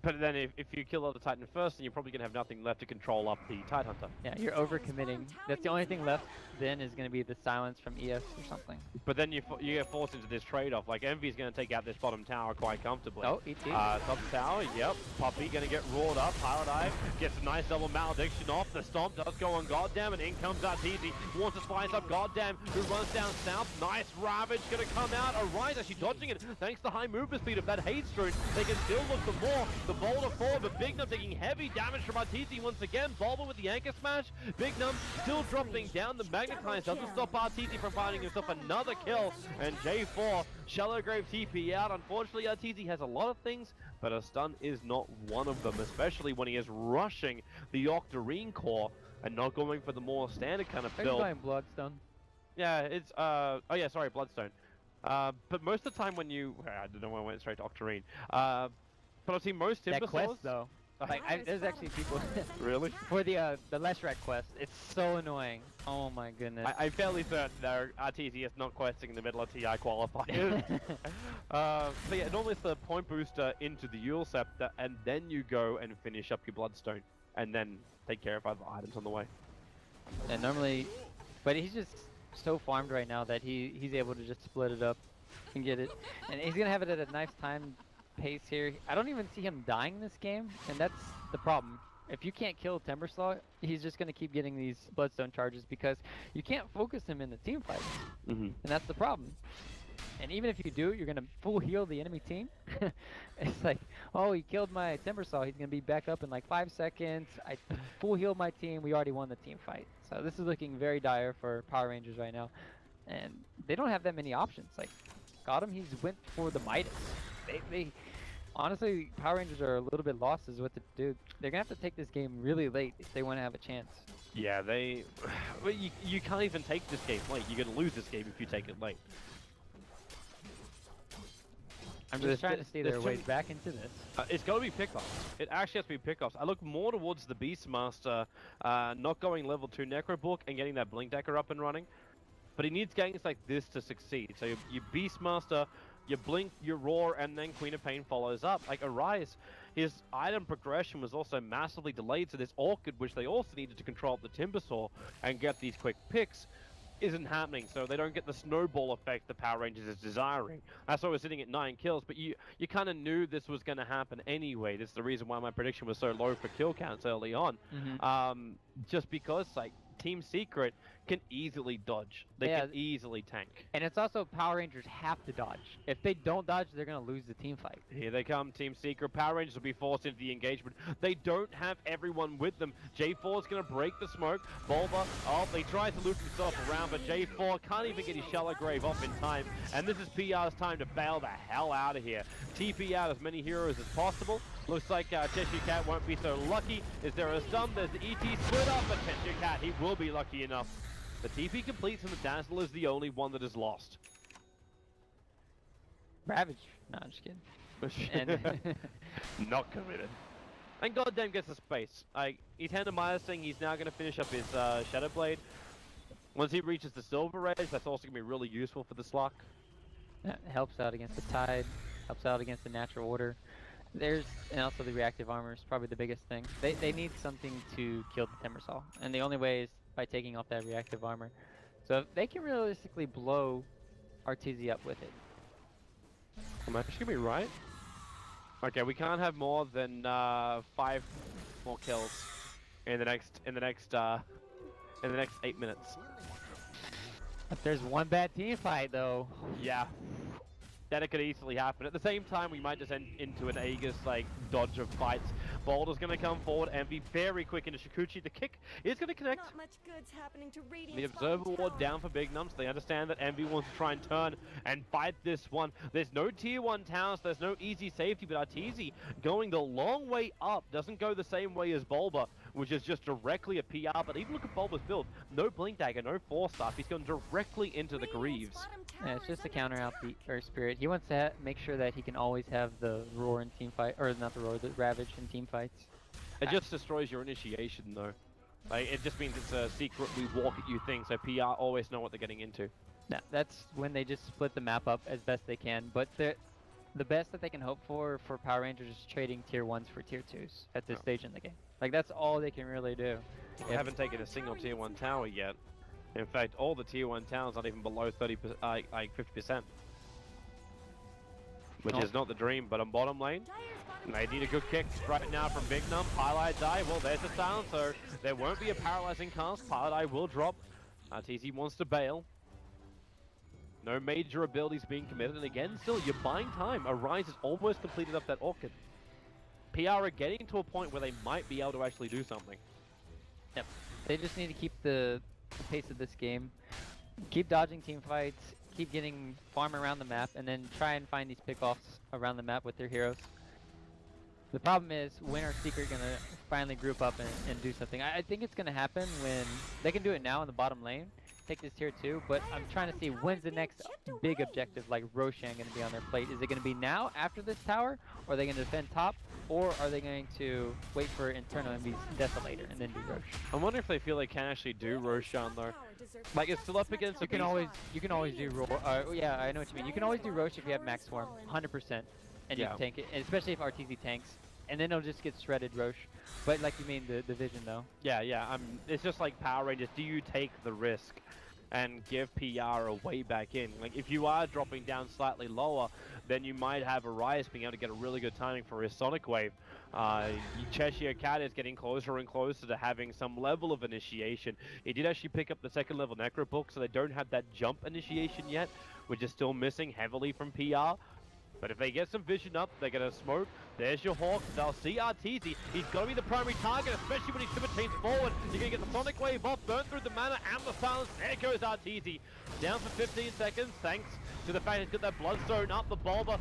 [SPEAKER 1] But then if you kill Elder Titan first, then you're probably going to have nothing left to control up the Tide Hunter.
[SPEAKER 2] Yeah, you're overcommitting. That's the only thing left then is going to be the silence from ES or something.
[SPEAKER 1] But then you get forced into this trade-off. Like, Envy's going to take out this bottom tower quite comfortably.
[SPEAKER 2] Oh, ET.
[SPEAKER 1] Top tower, yep. Puppy going to get roared up. Pilot Dive gets a nice double malediction off. The stomp does go on Goddamn, and in comes Arteezy. Wants to spice up Goddamn, who runs down south. Nice Ravage going to come out. Arise actually dodging it. Thanks to high movement speed of that Hate Strewn, they can still look for more. The Boulder forward, but Big Num taking heavy damage from Arteezy once again. Bulba with the Anchor Smash. Big Num still dropping down. The Magnetize doesn't stop Arteezy from finding himself another kill. And J4, Shallow Grave TP out. Unfortunately, Arteezy has a lot of things, but a stun is not one of them, especially when he is rushing the Octarine core and not going for the more standard kind of build.
[SPEAKER 2] He's going Bloodstone.
[SPEAKER 1] Yeah, it's, oh yeah, sorry, Bloodstone. But most of the time when you, I don't know why I went straight to Octarine. But I've seen most Timbersaws.
[SPEAKER 2] That quest, though. Like, there's actually people
[SPEAKER 1] really
[SPEAKER 2] for the Leshrac quest. It's so annoying. Oh my goodness.
[SPEAKER 1] I'm fairly certain that RTZ is not questing in the middle of TI qualifiers. So yeah, normally it's the point booster into the Yule Scepter, and then you go and finish up your Bloodstone, and then take care of other items on the way.
[SPEAKER 2] And normally, but he's just so farmed right now that he's able to just split it up and get it, and he's gonna have it at a nice time pace here. I don't even see him dying this game, and that's the problem. If you can't kill Timbersaw, he's just going to keep getting these Bloodstone charges because you can't focus him in the team fights. And that's the problem. And even if you do, you're going to full heal the enemy team. It's like, oh, he killed my Timbersaw. He's going to be back up in like 5 seconds. I full healed my team. We already won the team fight. So this is looking very dire for Power Rangers right now. And they don't have that many options. Like, got him, he's went for the Midas. Honestly, Power Rangers are a little bit lost as what to do. They're gonna have to take this game really late if they want to have a chance.
[SPEAKER 1] Yeah, they. Well, you can't even take this game late. You're gonna lose this game if you take it late.
[SPEAKER 2] I'm just trying to see their ways back into this.
[SPEAKER 1] It's got to be pickoffs. It actually has to be pickoffs. I look more towards the Beastmaster not going level 2 Necrobook and getting that Blink Decker up and running. But he needs games like this to succeed. So your Beastmaster, your Blink, your Roar, and then Queen of Pain follows up. Like Arise, his item progression was also massively delayed. So this Orchid, which they also needed to control the Timbersaw and get these quick picks, isn't happening, so they don't get the snowball effect the Power Rangers is desiring. That's why we're sitting at 9 kills, but you kind of knew this was going to happen anyway. That's the reason why my prediction was so low for kill counts early on. Just because, like, Team Secret can easily dodge. They can easily tank.
[SPEAKER 2] And it's also Power Rangers have to dodge. If they don't dodge, they're going to lose the team fight.
[SPEAKER 1] Here they come, Team Secret. Power Rangers will be forced into the engagement. They don't have everyone with them. J4 is going to break the smoke. Bulba, he tries to loop himself around, but J4 can't even get his shallow grave off in time. And this is PR's time to bail the hell out of here. TP out as many heroes as possible. Looks like Cheshire Cat won't be so lucky. Is there a stun? There's the ET split up, but Cheshire Cat, he will be lucky enough. The TP completes and the Dazzle is the only one that is lost.
[SPEAKER 2] Ravage. No, I'm just kidding.
[SPEAKER 1] Not committed. And goddamn gets the space. He's saying he's now going to finish up his Shadow Blade. Once he reaches the Silver Edge, that's also going to be really useful for the Sluck.
[SPEAKER 2] That helps out against the Tide, helps out against the Natural Order. And also the reactive armor is probably the biggest thing. They need something to kill the Timbersaw, and the only way is by taking off that reactive armor. So if they can realistically blow Arteezy up with it.
[SPEAKER 1] Am I actually gonna be right? Okay, we can't have more than 5 more kills in the next 8 minutes.
[SPEAKER 2] If there's one bad team fight though.
[SPEAKER 1] Yeah. Then it could easily happen. At the same time, we might just end into an Aegis dodge of fights. Boulder's going to come forward and be very quick into Shikuchi. The kick is going to connect.
[SPEAKER 3] Not much good's happening to
[SPEAKER 1] The Observer Ward down for Big Nums. They understand that Envy wants to try and turn and fight this one. There's no tier 1 towers. There's no easy safety, but Arteezy going the long way up. Doesn't go the same way as Bulba, which is just directly a PR. But even look at Bulba's build. No Blink Dagger, no Force Staff. He's going directly into the Greaves.
[SPEAKER 2] Yeah, it's just to counter out the Earth Spirit. He wants to make sure that he can always have the Roar in team fight, or not the Roar, the Ravage in team fights.
[SPEAKER 1] It just destroys your initiation though. It just means it's a secret we walk at you thing, so PR always know what they're getting into.
[SPEAKER 2] Yeah, that's when they just split the map up as best they can, but the best that they can hope for Power Rangers is trading tier 1s for tier 2s at this stage in the game. Like, that's all they can really do.
[SPEAKER 1] They haven't taken a single tier 1 tower yet. In fact, all the tier 1 towers aren't even below 30%, 50%. Which is not the dream, but on bottom lane, they need a good kick right now from Big Num. Pilot die, well there's the sound, so there won't be a paralyzing cast. Pilot eye will drop. TZ wants to bail. No major abilities being committed, and again, still, you're buying time. Arise has almost completed up that Orchid. PR are getting to a point where they might be able to actually do something.
[SPEAKER 2] Yep. They just need to keep the pace of this game. Keep dodging team fights, keep getting farm around the map, and then try and find these pickoffs around the map with their heroes. The problem is, when are Secret going to finally group up and do something? I think it's going to happen when they can do it now in the bottom lane, take this tier 2, but I'm trying to see when's the next big objective like Roshan going to be on their plate. Is it going to be now after this tower, or are they going to defend top, or are they going to wait for internal and be Desolator and then do Rosh?
[SPEAKER 1] I wonder if they feel they can actually do Roshan though. Like, it's still up against
[SPEAKER 2] you can always do yeah, I know what you mean. You can always do Rosh if you have max form, 100%, and you can tank it, and especially if Arteezy tanks. And then it'll just get shredded, Rosh. But like you mean the vision though.
[SPEAKER 1] Yeah. It's just like Power Rangers. Do you take the risk and give PR a way back in? Like, if you are dropping down slightly lower, then you might have Arias being able to get a really good timing for his Sonic Wave. Cheshire Cat is getting closer and closer to having some level of initiation. He did actually pick up the 2nd level Necro book, so they don't have that jump initiation yet, which is still missing heavily from PR. But if they get some vision up, they're going to smoke. There's your Hawk. They'll see Arteezy. He's got to be the primary target, especially when he simultanes forward. You're going to get the Sonic Wave off, burn through the mana and the silence. There goes Arteezy. Down for 15 seconds, thanks to the fact he's got that Bloodstone up the Bulba.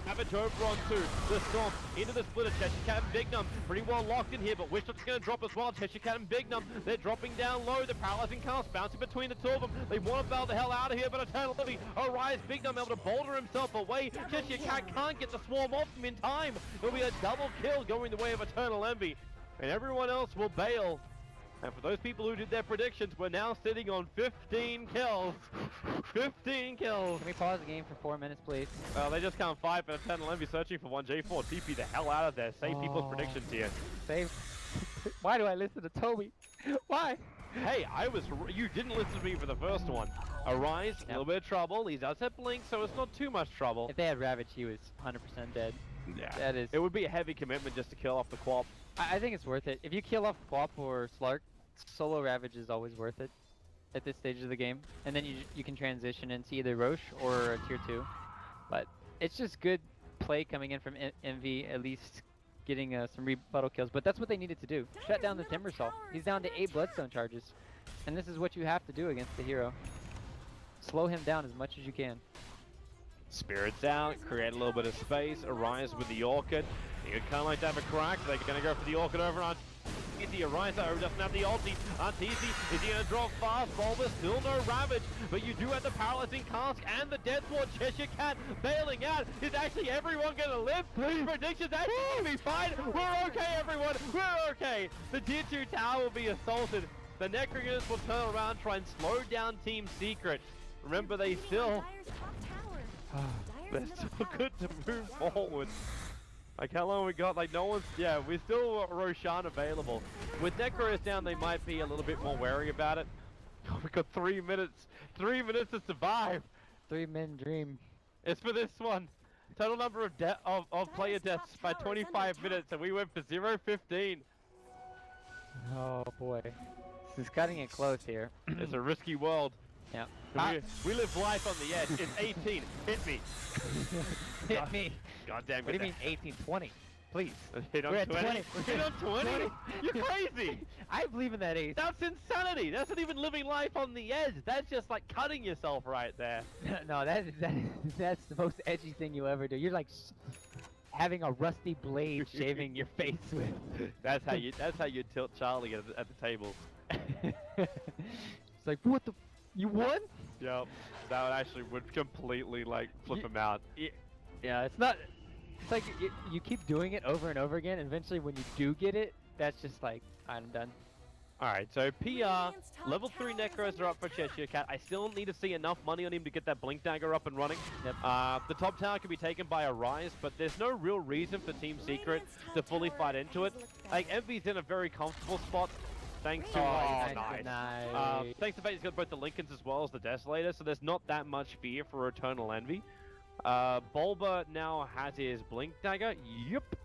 [SPEAKER 1] Savage over onto the Storm, into the splitter. Cheshire Cat and Bignum pretty well locked in here, but Wishop's going to drop as well. Cheshire Cat and Bignum, they're dropping down low. The paralyzing cast bouncing between the two of them. They want to bail the hell out of here, but Eternal Envy, Arise, Bignum able to boulder himself away. Cheshire Cat can't get the swarm off him in time. It'll be a double kill going the way of Eternal Envy, and everyone else will bail. And for those people who did their predictions, we're now sitting on 15 kills. 15 kills.
[SPEAKER 2] Can we pause the game for 4 minutes, please?
[SPEAKER 1] Well, they just can't fight, but Eternal Envy searching for one. J4 TP the hell out of there. Save people's predictions here.
[SPEAKER 2] Save. Why do I listen to Toby? Why?
[SPEAKER 1] Hey, you didn't listen to me for the first one. Arise, a little bit of trouble. He's outside Blink, so it's not too much trouble.
[SPEAKER 2] If they had Ravage, he was 100% dead.
[SPEAKER 1] Yeah.
[SPEAKER 2] That is.
[SPEAKER 1] It would be a heavy commitment just to kill off the Qual.
[SPEAKER 2] I think it's worth it. If you kill off Qual or Slark, solo Ravage is always worth it at this stage of the game. And then you can transition into either Roche or a tier 2. But it's just good play coming in from Envy, at least getting some rebuttal kills. But that's what they needed to do. Shut down the Timbersaw. He's down to 8 Bloodstone charges. And this is what you have to do against the hero. Slow him down as much as you can.
[SPEAKER 1] Spirits out, create a little bit of space. Arise with the Orchid. You kind of like to have a crack. They're going to go for the Orchid over on Easy. Arise though doesn't have the ulti. Easy. Is he going to draw fast? Bulba still no Ravage, but you do have the paralyzing cask and the Death Ward. Cheshire Cat bailing out. Is actually everyone going to live? Predictions actually going to be fine. We're okay, everyone. We're okay. The tier 2 tower will be assaulted. The Necro units will turn around, try and slow down Team Secret. Remember, they still... They're still good to move forward. Like, how long we got? Like, no one's... Yeah, we're still Roshan available. With Necros down, they might be a little bit more wary about it. We've got 3 minutes. 3 minutes to survive.
[SPEAKER 2] 3 men dream.
[SPEAKER 1] It's for this one. Total number of player deaths by 25 minutes, and we went for 0-15.
[SPEAKER 2] Oh, boy. This is cutting it close here.
[SPEAKER 1] It's a risky world.
[SPEAKER 2] Yeah.
[SPEAKER 1] We live life on the edge. It's 18. Hit me.
[SPEAKER 2] Hit me.
[SPEAKER 1] Goddamn.
[SPEAKER 2] What do you mean 18, 20? Please.
[SPEAKER 1] Hit on 20. Hit on 20. You're crazy.
[SPEAKER 2] I believe in that ace.
[SPEAKER 1] That's insanity. That's not even living life on the edge. That's just like cutting yourself right there.
[SPEAKER 2] No, that's the most edgy thing you'll ever do. You're like having a rusty blade shaving your face with.
[SPEAKER 1] That's how you tilt Charlie at the table.
[SPEAKER 2] It's like, what the? You won?
[SPEAKER 1] Yep. That would completely like flip him out.
[SPEAKER 2] Yeah, it's not. It's like you keep doing it over and over again, and eventually when you do get it, that's just like, I'm done.
[SPEAKER 1] Alright, so PR, level 3 Necros are up for Cheshire Cat. I still need to see enough money on him to get that Blink Dagger up and running.
[SPEAKER 2] Yep.
[SPEAKER 1] The top tower can be taken by Arise, but there's no real reason for Team Secret to fully fight into it. Like, Envy's in a very comfortable spot. Thanks to
[SPEAKER 2] nice.
[SPEAKER 1] thanks to the fact he's got both the Lincolns as well as the Desolator, so there's not that much fear for Eternal Envy. Bulba now has his Blink Dagger, yep,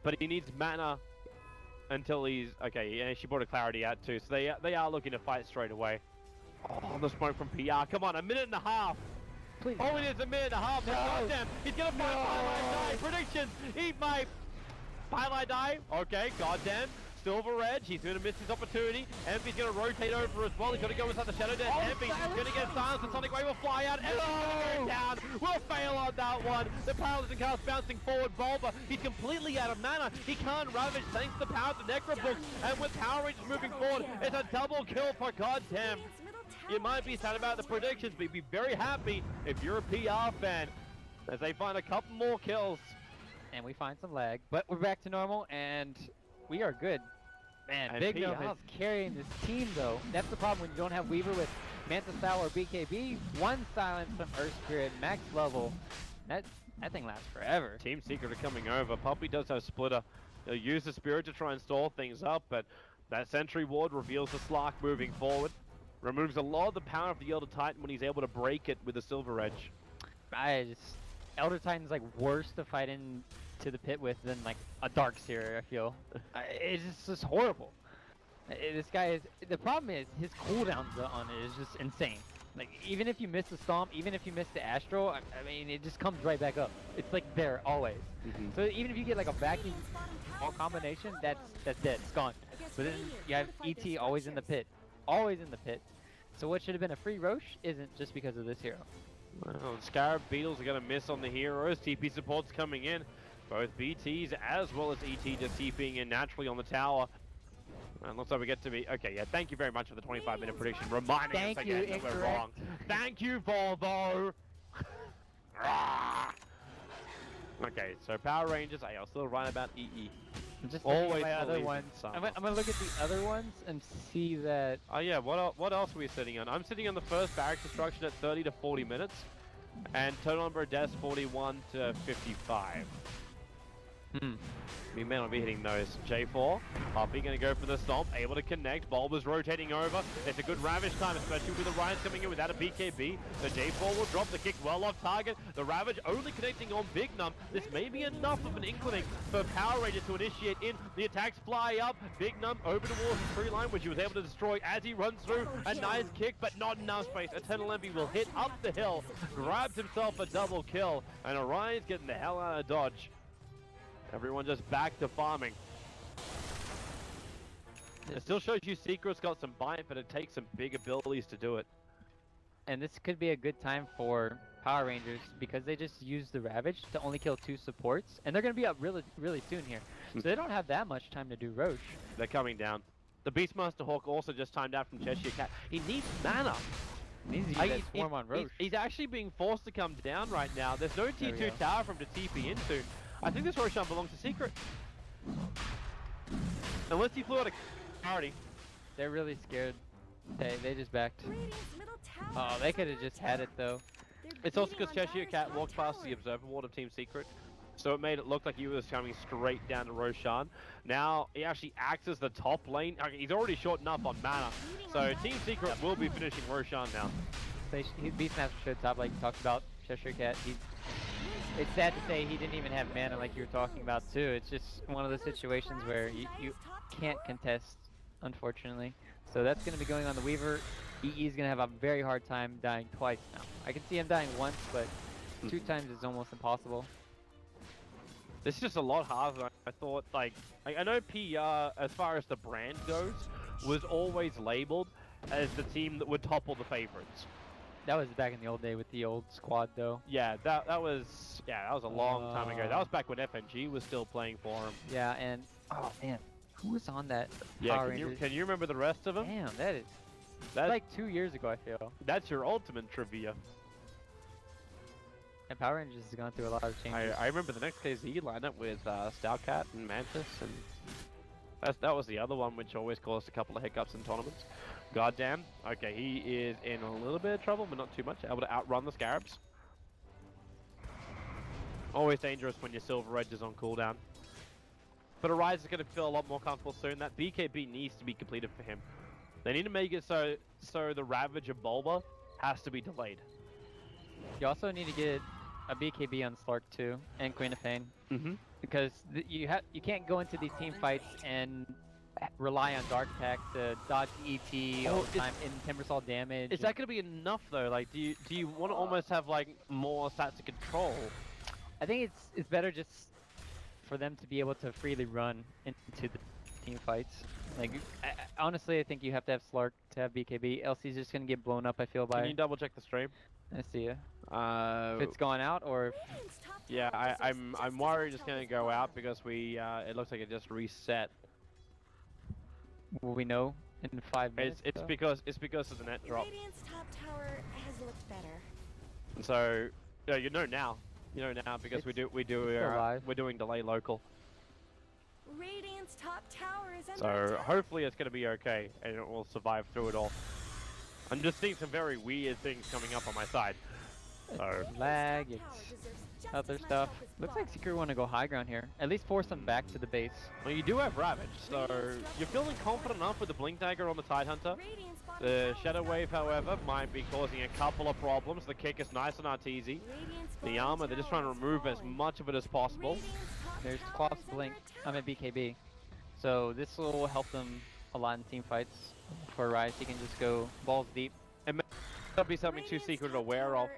[SPEAKER 1] but he needs mana until he's okay. Yeah, she brought a Clarity out too, so they are looking to fight straight away. Oh, the smoke from PR. Come on, a minute and a half.
[SPEAKER 2] Please.
[SPEAKER 1] Oh, it is a minute and a half.
[SPEAKER 2] No.
[SPEAKER 1] Goddamn, he's gonna fight Pylai Die. Predictions. Eat my Pylai Die. Okay, goddamn. Silver Edge, he's going to miss his opportunity. Envy's going to rotate over as well. He's got to go inside the Shadow Den. Envy's going to get silenced. The Sonic Wave will fly out. Envy's going to go down. We'll fail on that one. The paralyzing cast bouncing forward. Bulba, he's completely out of mana. He can't Ravage thanks to the power of the Necro Books. And with Power Rangers moving forward, it's a double kill for goddamn. You might be sad about the predictions, but you'd be very happy if you're a PR fan as they find a couple more kills.
[SPEAKER 2] And we find some lag, but we're back to normal, and we are good. Man,
[SPEAKER 1] And
[SPEAKER 2] Big
[SPEAKER 1] PR
[SPEAKER 2] Gnome is carrying this team, though. That's the problem when you don't have Weaver with Manta Style or BKB. One silence from Earth Spirit, max level. That thing lasts forever.
[SPEAKER 1] Team Secret are coming over. Puppy does have Splitter. He'll use the Spirit to try and stall things up, but that Sentry Ward reveals the Slark moving forward. Removes a lot of the power of the Elder Titan when he's able to break it with a Silver Edge.
[SPEAKER 2] Elder Titan's like worse to fight into the pit with than like a Dark Seer, I feel. It's just horrible. This guy is, the problem is his cooldowns on it is just insane. Like, even if you miss the Stomp, even if you miss the Astral, I mean, it just comes right back up. It's like there always. So even if you get like a vacuum all combination, that's dead, it's gone. But then you have ET always in the pit. Always in the pit. So what should have been a free Roche isn't, just because of this hero.
[SPEAKER 1] Well, Scarab Beetles are going to miss on the heroes. TP support's coming in. Both BTs as well as ET just TPing in naturally on the tower. And looks like we get to be... Okay, yeah, thank you very much for the 25-minute prediction, reminding us again that we're wrong. Thank you, Volvo! Okay, so Power Rangers, I was still right about EE.
[SPEAKER 2] I'm just
[SPEAKER 1] Always
[SPEAKER 2] looking at my other
[SPEAKER 1] believe in
[SPEAKER 2] ones. I'm
[SPEAKER 1] summer.
[SPEAKER 2] gonna look at the other ones and see that...
[SPEAKER 1] Oh yeah, what else are we sitting on? I'm sitting on the first barracks destruction at 30 to 40 minutes. And total number of deaths 41 to 55. We may not be hitting those. J4, Hoppy gonna go for the stomp, able to connect. Bulba's rotating over. It's a good Ravage time, especially with the Ryan's coming in without a BKB. The J4 will drop the kick well off target. The Ravage only connecting on Big Num. This may be enough of an inclining for Power Rangers to initiate in. The attacks fly up. Big Num over towards the tree line, which he was able to destroy as he runs through. A nice kick, but not enough space. Eternal Envy will hit up the hill, grabs himself a double kill, and Orion's getting the hell out of dodge. Everyone just back to farming. It still shows you Secret's got some bite, but it takes some big abilities to do it.
[SPEAKER 2] And this could be a good time for Power Rangers because they just used the Ravage to only kill 2 supports, and they're going to be up really soon here. So they don't have that much time to do Roche.
[SPEAKER 1] They're coming down. The Beastmaster Hawk also just timed out from Cheshire Cat. He needs mana.
[SPEAKER 2] He needs to use that swarm on Roche.
[SPEAKER 1] He's actually being forced to come down right now. There's no T2 tower for him to TP into. I think this Roshan belongs to Secret. Unless he flew out of priority.
[SPEAKER 2] They're really scared. They just backed. Oh, they could have just had it though.
[SPEAKER 1] It's also because Cheshire Cat walked past the observer ward of Team Secret. So it made it look like he was coming straight down to Roshan. Now he actually acts as the top lane. Okay, he's already short enough on mana. So Team Secret will be finishing Roshan now.
[SPEAKER 2] Beastmaster showed top like you talked about. Cheshire Cat, it's sad to say he didn't even have mana like you were talking about too. It's just one of those situations where you can't contest, unfortunately. So that's going to be going on the Weaver. EE is going to have a very hard time dying twice now. I can see him dying once, but 2 times is almost impossible.
[SPEAKER 1] This is just a lot harder than I thought. Like I know PR, as far as the brand goes, was always labeled as the team that would topple the favorites.
[SPEAKER 2] That was back in the old day with the old squad, though.
[SPEAKER 1] Yeah, that was a long time ago. That was back when FNG was still playing for him.
[SPEAKER 2] Yeah, and oh man, who was on that?
[SPEAKER 1] Yeah, can you remember the rest of them?
[SPEAKER 2] Damn, that's like 2 years ago. I feel
[SPEAKER 1] that's your ultimate trivia.
[SPEAKER 2] And Power Rangers has gone through a lot of changes.
[SPEAKER 1] I remember the next KZ lineup with Stoutcat and Mantis, and that was the other one, which always caused a couple of hiccups in tournaments. Goddamn. Okay, he is in a little bit of trouble, but not too much. Able to outrun the Scarabs. Always dangerous when your Silver Edge is on cooldown. But Arise is going to feel a lot more comfortable soon. That BKB needs to be completed for him. They need to make it so the Ravage of Bulba has to be delayed.
[SPEAKER 2] You also need to get a BKB on Slark too, and Queen of Pain. Because you can't go into these team fights and rely on Dark Attack to dodge ET all the time in Timbersaw damage.
[SPEAKER 1] Is that going to be enough though? Like, do you want to almost have like more stats to control?
[SPEAKER 2] I think it's better just for them to be able to freely run into the team fights. Like, honestly, I think you have to have Slark to have BKB. else he's just going to get blown up, I feel, by...
[SPEAKER 1] Can you double check the stream?
[SPEAKER 2] I see ya. If it's going out, or...
[SPEAKER 1] Yeah, I'm worried it's going to go out because it looks like it just reset.
[SPEAKER 2] Will we know in 5 minutes?
[SPEAKER 1] It's because of the net drop.
[SPEAKER 3] Radiant's top tower has looked better.
[SPEAKER 1] So, yeah, you know now. You know now because we're doing delay local.
[SPEAKER 3] Radiant's top tower is under
[SPEAKER 1] So
[SPEAKER 3] attack.
[SPEAKER 1] hopefully it's going to be okay and it will survive through it all. I'm just seeing some very weird things coming up on my side. So
[SPEAKER 2] lag, it's other stuff. Looks like Secret want to go high ground here. At least force them back to the base.
[SPEAKER 1] Well, you do have Ravage, so you're feeling confident enough with the Blink Dagger on the Tidehunter. The Shadow Wave, however, might be causing a couple of problems. The kick is nice on Arteezy. The armor, they're just trying to remove as much of it as possible.
[SPEAKER 2] There's Qual's Blink. I'm at BKB. So this will help them a lot in team fights. For Rise, he can just go balls deep.
[SPEAKER 1] And that'll be something Too Secret aware of.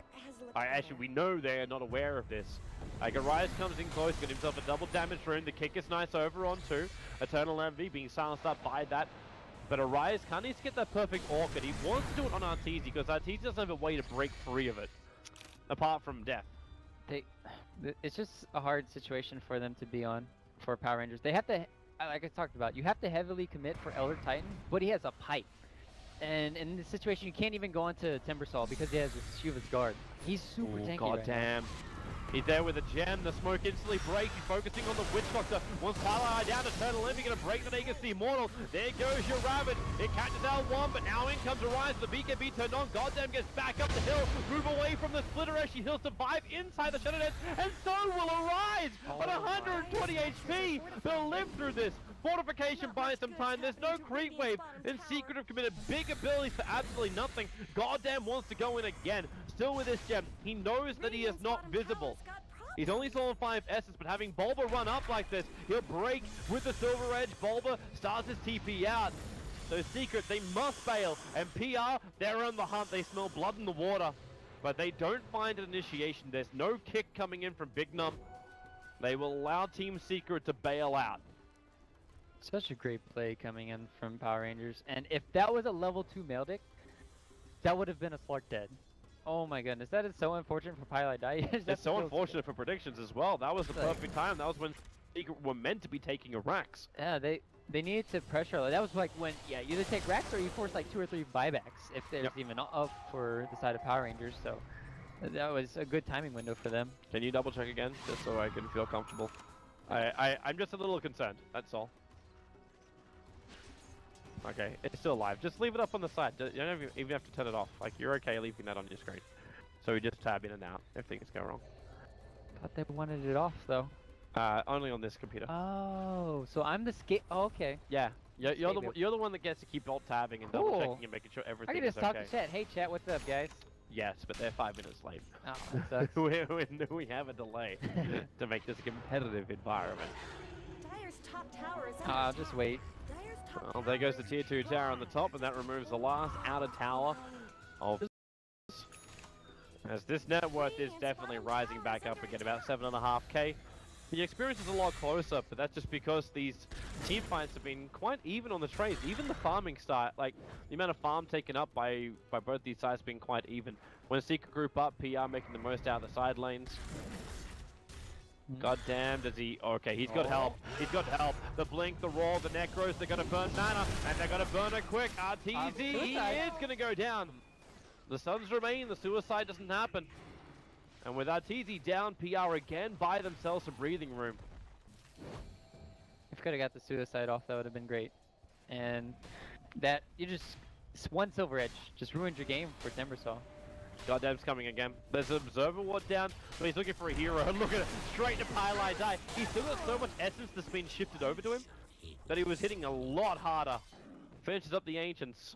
[SPEAKER 1] Actually, we know they're not aware of this. Like, Arias comes in close, got himself a double damage rune. The kick is nice over on 2. Eternal Envy being silenced up by that. But Arias can't need to get that perfect orchid. He wants to do it on Arteezy because Arteezy doesn't have a way to break free of it. apart from death.
[SPEAKER 2] It's just a hard situation for them to be on for Power Rangers. They have to, like I talked about, you have to heavily commit for Elder Titan, but he has a pipe. And in this situation, you can't even go into Timbersaw because he has Shiva's guard. He's super tanky
[SPEAKER 1] God
[SPEAKER 2] right now.
[SPEAKER 1] damn. He's there with a gem, the smoke instantly breaks, he's focusing on the Witch Doctor, wants Twilight down to turn Olympic, gonna break the Negus the Immortal, there goes your Rabbit, it catches L1, but now in comes Orion, the BKB turned on, Goddamn gets back up the hill, move away from the splitter as he'll survive inside the Shadow Dance, and so will Arise, on 120 HP, they'll live through this. Fortification buys some time, there's no creep wave, and Secret have committed big abilities for absolutely nothing. Goddamn wants to go in again, still with this gem, he knows that he is not visible. He's only stolen 5 S's, but having Bulba run up like this, he'll break with the Silver Edge. Bulba starts his TP out. So Secret, they must bail, and PR, they're on the hunt, they smell blood in the water. But they don't find an initiation, there's no kick coming in from Big Num. They will allow Team Secret to bail out.
[SPEAKER 2] Such a great play coming in from Power Rangers, and if that was a level 2 Meldic, that would have been a Slark dead. Oh my goodness, that is so unfortunate for Pilot Die.
[SPEAKER 1] It's so unfortunate for predictions as well. That was the perfect time. That was when Secret were meant to be taking a Rax.
[SPEAKER 2] Yeah, they needed to pressure. That was like when, yeah, you either take Rax or you force like 2 or 3 buybacks if there's even up for the side of Power Rangers. So that was a good timing window for them.
[SPEAKER 1] Can you double check again, just so I can feel comfortable? I'm just a little concerned. That's all. Okay, it's still alive. Just leave it up on the side. You don't even have to turn it off. Like, you're okay leaving that on your screen. So we just tab in and out if things go wrong.
[SPEAKER 2] Thought they wanted it off though.
[SPEAKER 1] Only on this computer.
[SPEAKER 2] Oh, so I'm the skate. Oh, okay.
[SPEAKER 1] Yeah, you're the one that gets to keep alt tabbing and double checking and making sure everything
[SPEAKER 2] I can just
[SPEAKER 1] is
[SPEAKER 2] talk
[SPEAKER 1] okay.
[SPEAKER 2] to chat. Hey chat, what's up, guys?
[SPEAKER 1] Yes, but they're 5 minutes late.
[SPEAKER 2] Oh, that sucks.
[SPEAKER 1] we have a delay to make this a competitive environment.
[SPEAKER 3] Dyer's top tower is under
[SPEAKER 2] I'll
[SPEAKER 3] attack.
[SPEAKER 2] just wait.
[SPEAKER 3] Dyer's top
[SPEAKER 1] Well, there
[SPEAKER 3] tower
[SPEAKER 1] goes the
[SPEAKER 3] is
[SPEAKER 1] tier 2 tower on the top, and that removes the last outer tower of as this net worth is definitely rising back up again, about 7.5k. The experience is a lot closer, but that's just because these team fights have been quite even on the trades. Even the farming start, like the amount of farm taken up by both these sides being quite even. When Secret group up, PR making the most out of the side lanes. God damn, does he? Okay, he's got help. He's got help. The blink, the roar, the necros, they're gonna burn mana, and they're gonna burn it quick. RTZ, he is gonna go down. The Suns remain, the suicide doesn't happen. And with RTZ down, PR again by themselves a breathing room.
[SPEAKER 2] If could have got the suicide off, that would have been great. And that, you just, one Silver Edge just ruined your game for Timbersaw.
[SPEAKER 1] Goddamn's coming again. There's an Observer Ward down, but he's looking for a hero. Look at it, straight to Pylai Die. He's still got so much essence that's been shifted over to him that he was hitting a lot harder. Finishes up the Ancients.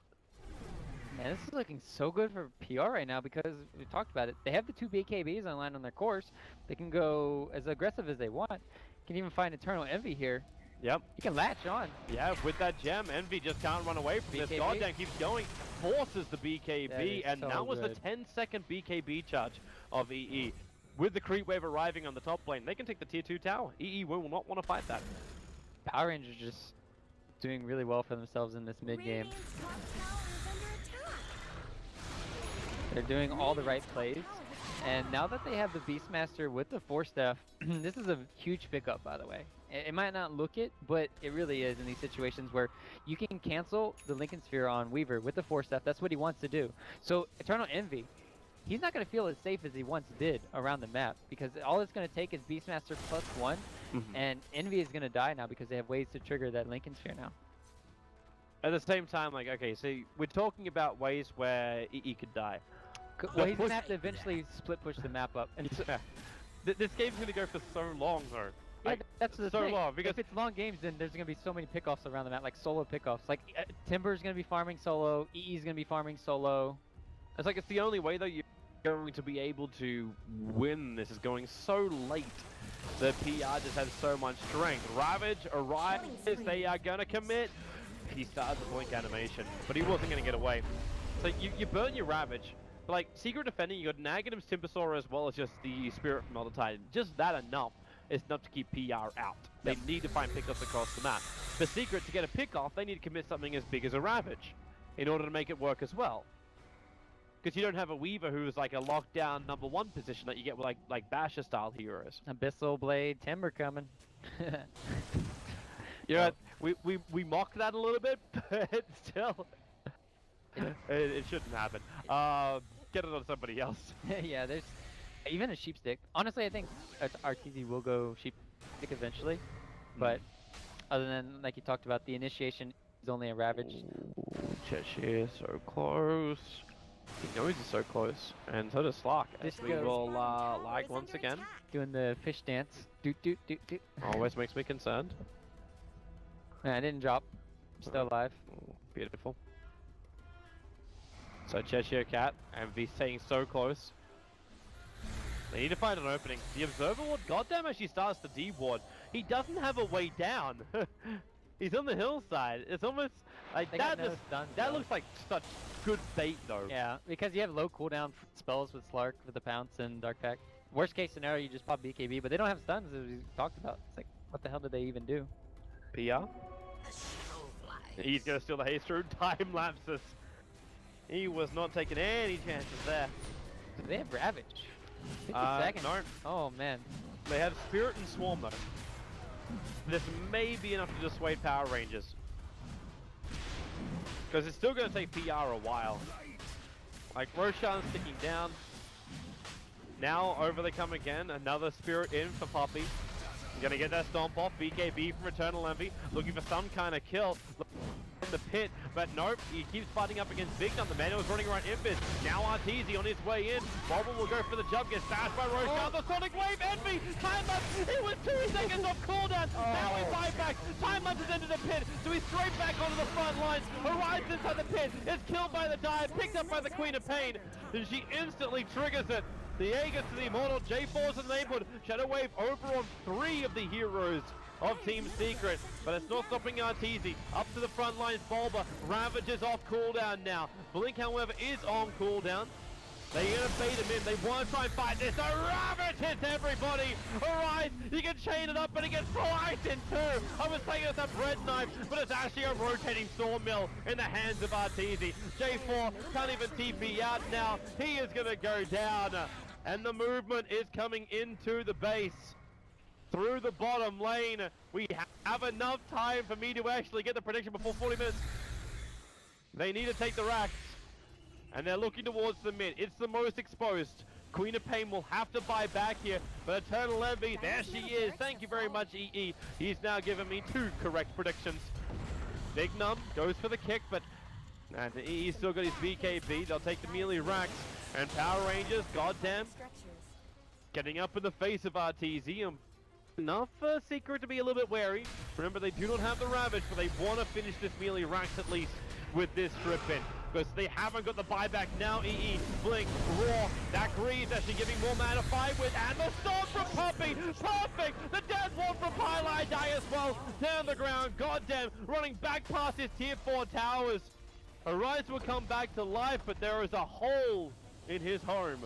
[SPEAKER 2] Man, this is looking so good for PR right now because we talked about it. They have the 2 BKBs online on their course. They can go as aggressive as they want. Can even find Eternal Envy here.
[SPEAKER 1] Yep.
[SPEAKER 2] You can latch on.
[SPEAKER 1] Yeah, with that gem, Envy just can't run away from this.
[SPEAKER 2] BKB.
[SPEAKER 1] Goddamn keeps going, forces the BKB, and
[SPEAKER 2] so
[SPEAKER 1] that was the
[SPEAKER 2] good.
[SPEAKER 1] 10-second BKB charge of EE. With the creep wave arriving on the top lane, they can take the tier 2 tower. EE will not want to fight that.
[SPEAKER 2] Power Rangers just doing really well for themselves in this mid game.
[SPEAKER 3] Radiant's top tower is under attack.
[SPEAKER 2] They're doing all the right plays. And now that they have the Beastmaster with the Force Staff, this is a huge pickup, by the way. It might not look it, but it really is in these situations where you can cancel the Lincoln Sphere on Weaver with the Force Staff. That's what he wants to do. So Eternal Envy, he's not going to feel as safe as he once did around the map because all it's going to take is Beastmaster +1, and Envy is going to die now because they have ways to trigger that Lincoln Sphere now.
[SPEAKER 1] At the same time, like, okay, so we're talking about ways where EE could die.
[SPEAKER 2] Well, he's going to have to eventually split push the map up.
[SPEAKER 1] And this game's going to go for so long, though.
[SPEAKER 2] Yeah,
[SPEAKER 1] Like,
[SPEAKER 2] that's the
[SPEAKER 1] so
[SPEAKER 2] thing.
[SPEAKER 1] long, because
[SPEAKER 2] if it's long games, then there's gonna be so many pickoffs around the map, like solo pickoffs. Like Timber's gonna be farming solo, EE's gonna be farming solo.
[SPEAKER 1] it's like it's the only way that you're going to be able to win. This is going so late. The PR just has so much strength. Ravage arrives. They are gonna commit. He started the blink animation, but he wasn't gonna get away. So you burn your Ravage. But like Secret defending, you got Naganim's Timbersaw as well as just the Spirit from Elder Titan. Just that enough. It's enough to keep PR out. They need to find pickoffs across the map. For Secret, to get a pickoff, they need to commit something as big as a Ravage in order to make it work as well. because you don't have a Weaver who's like a lockdown #1 position that you get with like Basher style heroes.
[SPEAKER 2] Abyssal Blade, Timber coming.
[SPEAKER 1] You know, we mock that a little bit, but still, it shouldn't happen. Get it on somebody else.
[SPEAKER 2] Yeah, there's even a sheep stick. Honestly, I think RTZ will go sheep stick eventually, but other than like you talked about, the initiation is only a Ravage.
[SPEAKER 1] Ooh, Cheshire, so close. He knows he's so close, and so does Slark. As
[SPEAKER 2] This
[SPEAKER 1] we
[SPEAKER 2] goes-
[SPEAKER 1] will
[SPEAKER 3] Tower
[SPEAKER 1] lag
[SPEAKER 3] is
[SPEAKER 1] once
[SPEAKER 3] under
[SPEAKER 1] again.
[SPEAKER 3] attack.
[SPEAKER 2] Doing the fish dance. Doot doot doot doot.
[SPEAKER 1] Always makes me concerned.
[SPEAKER 2] I didn't drop. I'm still alive.
[SPEAKER 1] Oh, beautiful. So Cheshire Cat and V staying so close. They need to find an opening. The Observer Ward, goddamn, as she starts to D-ward. He doesn't have a way down. He's on the hillside. It's almost like
[SPEAKER 2] They
[SPEAKER 1] that.
[SPEAKER 2] got no stuns,
[SPEAKER 1] That
[SPEAKER 2] though.
[SPEAKER 1] looks like such good bait, though.
[SPEAKER 2] Yeah, because you have low cooldown spells with Slark, with the Pounce and Dark Pact. Worst case scenario, you just pop BKB, but they don't have stuns, as we talked about. It's like, what the hell did they even do?
[SPEAKER 1] PR. He's gonna steal the haste through time lapses. He was not taking any chances there.
[SPEAKER 2] Do they have Ravage? 50 seconds.
[SPEAKER 1] No,
[SPEAKER 2] Oh, man.
[SPEAKER 1] they have Spirit and Swarm though. This may be enough to dissuade Power Rangers. Because it's still going to take PR a while. Like, Roshan's sticking down. Now, over they come again. Another Spirit in for Poppy. Gonna get that stomp off. BKB from Eternal Envy. Looking for some kind of kill. In the pit, but nope, he keeps fighting up against Victor. The man who was running around Impis. Now Arteezy on his way in. Bobble will go for the jump, gets bashed by Roshan. The Sonic Wave, Envy, time up. He was 2 seconds off cooldown. Now he's right back. Time up is into the pit, so he's straight back onto the front lines. Arrives inside the pit, is killed by the dive, picked up by the Queen of Pain, and she instantly triggers it. The Aegis to the Immortal, J4's in the neighborhood. Shadow Wave over on 3 of the heroes of Team Secret, but it's not stopping Arteezy. Up to the front lines, Bulba. Ravage is off cooldown now. Blink, however, is on cooldown. They're gonna bait him in. They want to try and fight this. The Ravage hits everybody. Alright, you can chain it up, but it gets sliced in two. I was thinking it's a bread knife, but it's actually a rotating sawmill in the hands of Arteezy. J4 can't even TP out now. He is gonna go down, and the movement is coming into the base. Through the bottom lane, we have enough time for me to actually get the prediction before 40 minutes. They need to take the racks, and they're looking towards the mid. It's the most exposed. Queen of Pain will have to buy back here, but Eternal Envy, there she is. Thank you very much, EE. He's now given me 2 correct predictions. Big Num goes for the kick, but and EE's still got his BKB. They'll take the melee racks, and Power Rangers, goddamn,
[SPEAKER 3] Structures.
[SPEAKER 1] getting up in the face of RTZ. Enough for Secret to be a little bit wary. Remember, they do not have the Ravage, but they want to finish this melee racks at least with this trip in. Because they haven't got the buyback now. EE, Blink, Raw, that Greed's actually giving more mana to fight with. And the storm from Poppy! Perfect! The death wall from Highlight Die as well. Down the ground, goddamn, running back past his tier 4 towers. Arise will come back to life, but there is a hole in his home.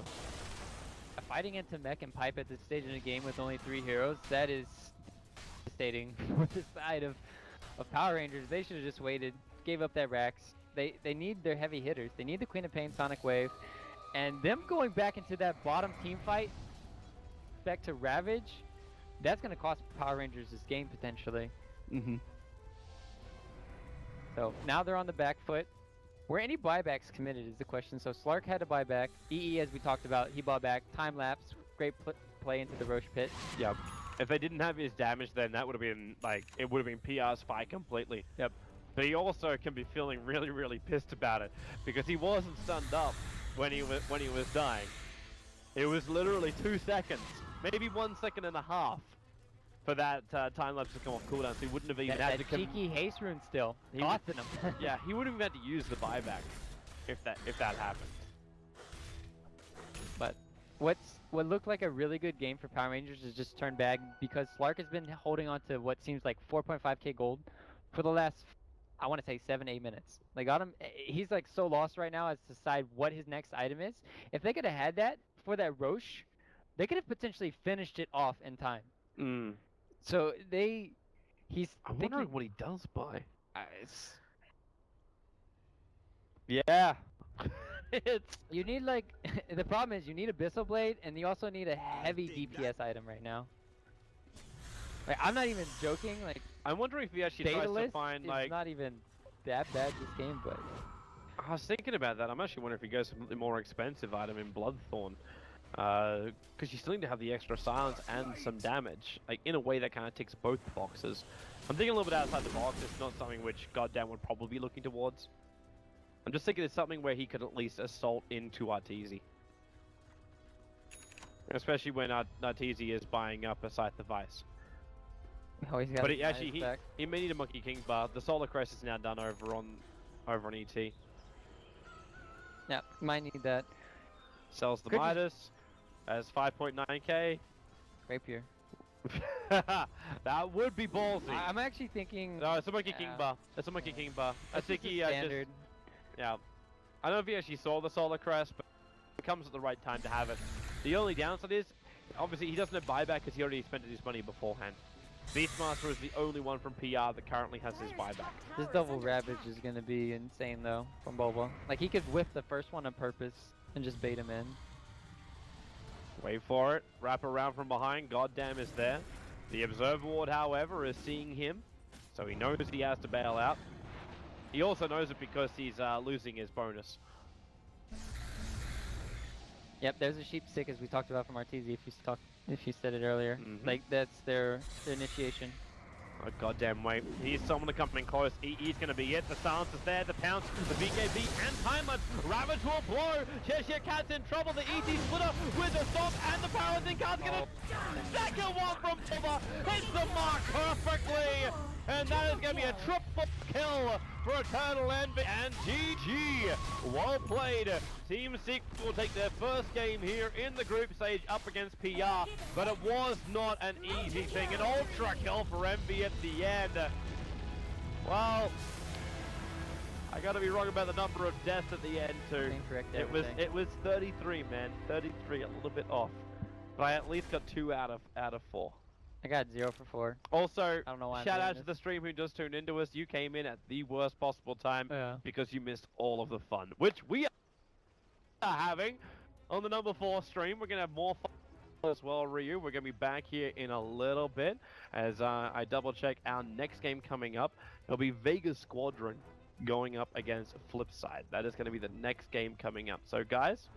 [SPEAKER 2] Fighting into Mech and Pipe at this stage in the game with only 3 heroes, that is devastating for the side of Power Rangers. They should have just waited, gave up that Rax. They need their heavy hitters. They need the Queen of Pain Sonic Wave. And them going back into that bottom team fight, back to Ravage, that's going to cost Power Rangers this game potentially. So now they're on the back foot. Were any buybacks committed is the question. So Slark had a buyback. EE, as we talked about, he bought back. Time lapse, great play into the Roche pit.
[SPEAKER 1] Yep. If they didn't have his damage, then that would have been like, it would have been PR's fight completely.
[SPEAKER 2] Yep.
[SPEAKER 1] But he also can be feeling really, really pissed about it because he wasn't stunned up when he was dying. It was literally 2 seconds, maybe 1.5 seconds for that time lapse to come off cooldown, so he wouldn't have even had
[SPEAKER 2] That
[SPEAKER 1] to
[SPEAKER 2] cheeky haste rune still
[SPEAKER 1] He
[SPEAKER 2] costing him.
[SPEAKER 1] Yeah, he wouldn't have had to use the buyback if that happened.
[SPEAKER 2] But what looked like a really good game for Power Rangers has just turned bad because Slark has been holding on to what seems like 4.5k gold for the last, I want to say 7-8 minutes. They got him. He's like so lost right now as to decide what his next item is. If they could have had that for that Roche, they could have potentially finished it off in time. So he's
[SPEAKER 1] I'm
[SPEAKER 2] thinking,
[SPEAKER 1] wondering what he does buy. Yeah. it's
[SPEAKER 2] You need like the problem is you need Abyssal Blade and you also need a heavy DPS item right now. Like I'm not even joking. Like
[SPEAKER 1] I'm wondering if he actually tries to
[SPEAKER 2] Daedalus
[SPEAKER 1] find
[SPEAKER 2] is
[SPEAKER 1] like.
[SPEAKER 2] not even that bad this game, but
[SPEAKER 1] I was thinking about that. I'm actually wondering if he goes for a more expensive item in Bloodthorn. Because you still need to have the extra silence and some damage. Like, in a way that kind of ticks both boxes. I'm thinking a little bit outside the box. It's not something which Goddamn would probably be looking towards. I'm just thinking it's something where he could at least assault into Arteezy. Especially when Arteezy is buying up a Scythe of Ice.
[SPEAKER 2] oh, he's got
[SPEAKER 1] But
[SPEAKER 2] his
[SPEAKER 1] actually,
[SPEAKER 2] back.
[SPEAKER 1] he may need a Monkey King bar. The Solar Crest is now done over on ET.
[SPEAKER 2] Yeah, might need that.
[SPEAKER 1] Sells the
[SPEAKER 2] Could just-
[SPEAKER 1] Midas as 5.9k.
[SPEAKER 2] Rapier.
[SPEAKER 1] That would be ballsy.
[SPEAKER 2] I'm actually thinking.
[SPEAKER 1] No, it's a Monkey King bar. It's a Monkey King bar. I
[SPEAKER 2] That's
[SPEAKER 1] think
[SPEAKER 2] just
[SPEAKER 1] he
[SPEAKER 2] a standard.
[SPEAKER 1] yeah. I don't know if he actually saw the Solar Crest, but it comes at the right time to have it. The only downside is, obviously, he doesn't have buyback because he already spent his money beforehand. Beastmaster is the only one from PR that currently has his buyback.
[SPEAKER 2] This double ravage is gonna be insane though from Boba. Like he could whiff the first one on purpose and just bait him in.
[SPEAKER 1] Wait for it. Wrap around from behind. Goddamn is there. The Observer Ward, however, is seeing him, so he knows he has to bail out. He also knows it because he's losing his bonus.
[SPEAKER 2] Yep, there's a sheep stick as we talked about from Arteezy if you said it earlier.
[SPEAKER 1] Mhm.
[SPEAKER 2] Like that's their initiation.
[SPEAKER 1] Oh, goddamn wait. Here's someone coming close. EE's gonna be it. The silence is there. The pounce, the BKB, and Timeless. Ravage will blow. Cheshire Cat's in trouble. The ET splitter with the stop, and the Paralyzing Card's gonna. Second one from Silver. Hits the mark perfectly. And that is gonna be a triple kill for Eternal Envy and GG. Well played. Team 6 will take their first game here in the group stage up against PR, but it was not an easy thing. An ultra kill for Envy at the end. Well, I gotta be wrong about the number of deaths at the end too.
[SPEAKER 2] Incorrect
[SPEAKER 1] It
[SPEAKER 2] everything.
[SPEAKER 1] was 33, man. 33, a little bit off. But I at least got 2 out of 4.
[SPEAKER 2] I got 0 for 4.
[SPEAKER 1] Also,
[SPEAKER 2] I don't know why I'm
[SPEAKER 1] shout
[SPEAKER 2] doing
[SPEAKER 1] out to
[SPEAKER 2] this.
[SPEAKER 1] the stream who just tuned into us. You came in at the worst possible time
[SPEAKER 2] Yeah.
[SPEAKER 1] because you missed all of the fun, which we are having on the number 4 stream. We're gonna have more fun as well, Ryu. We're gonna be back here in a little bit as I double check our next game coming up. It'll be Vegas Squadron going up against Flipside. That is gonna be the next game coming up. So guys,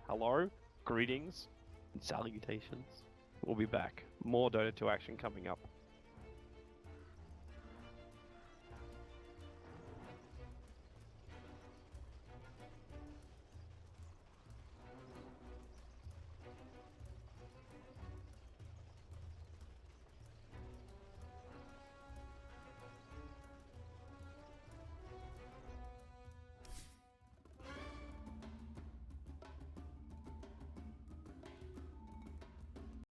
[SPEAKER 1] hello, greetings, and salutations. We'll be back. More Dota 2 action coming up.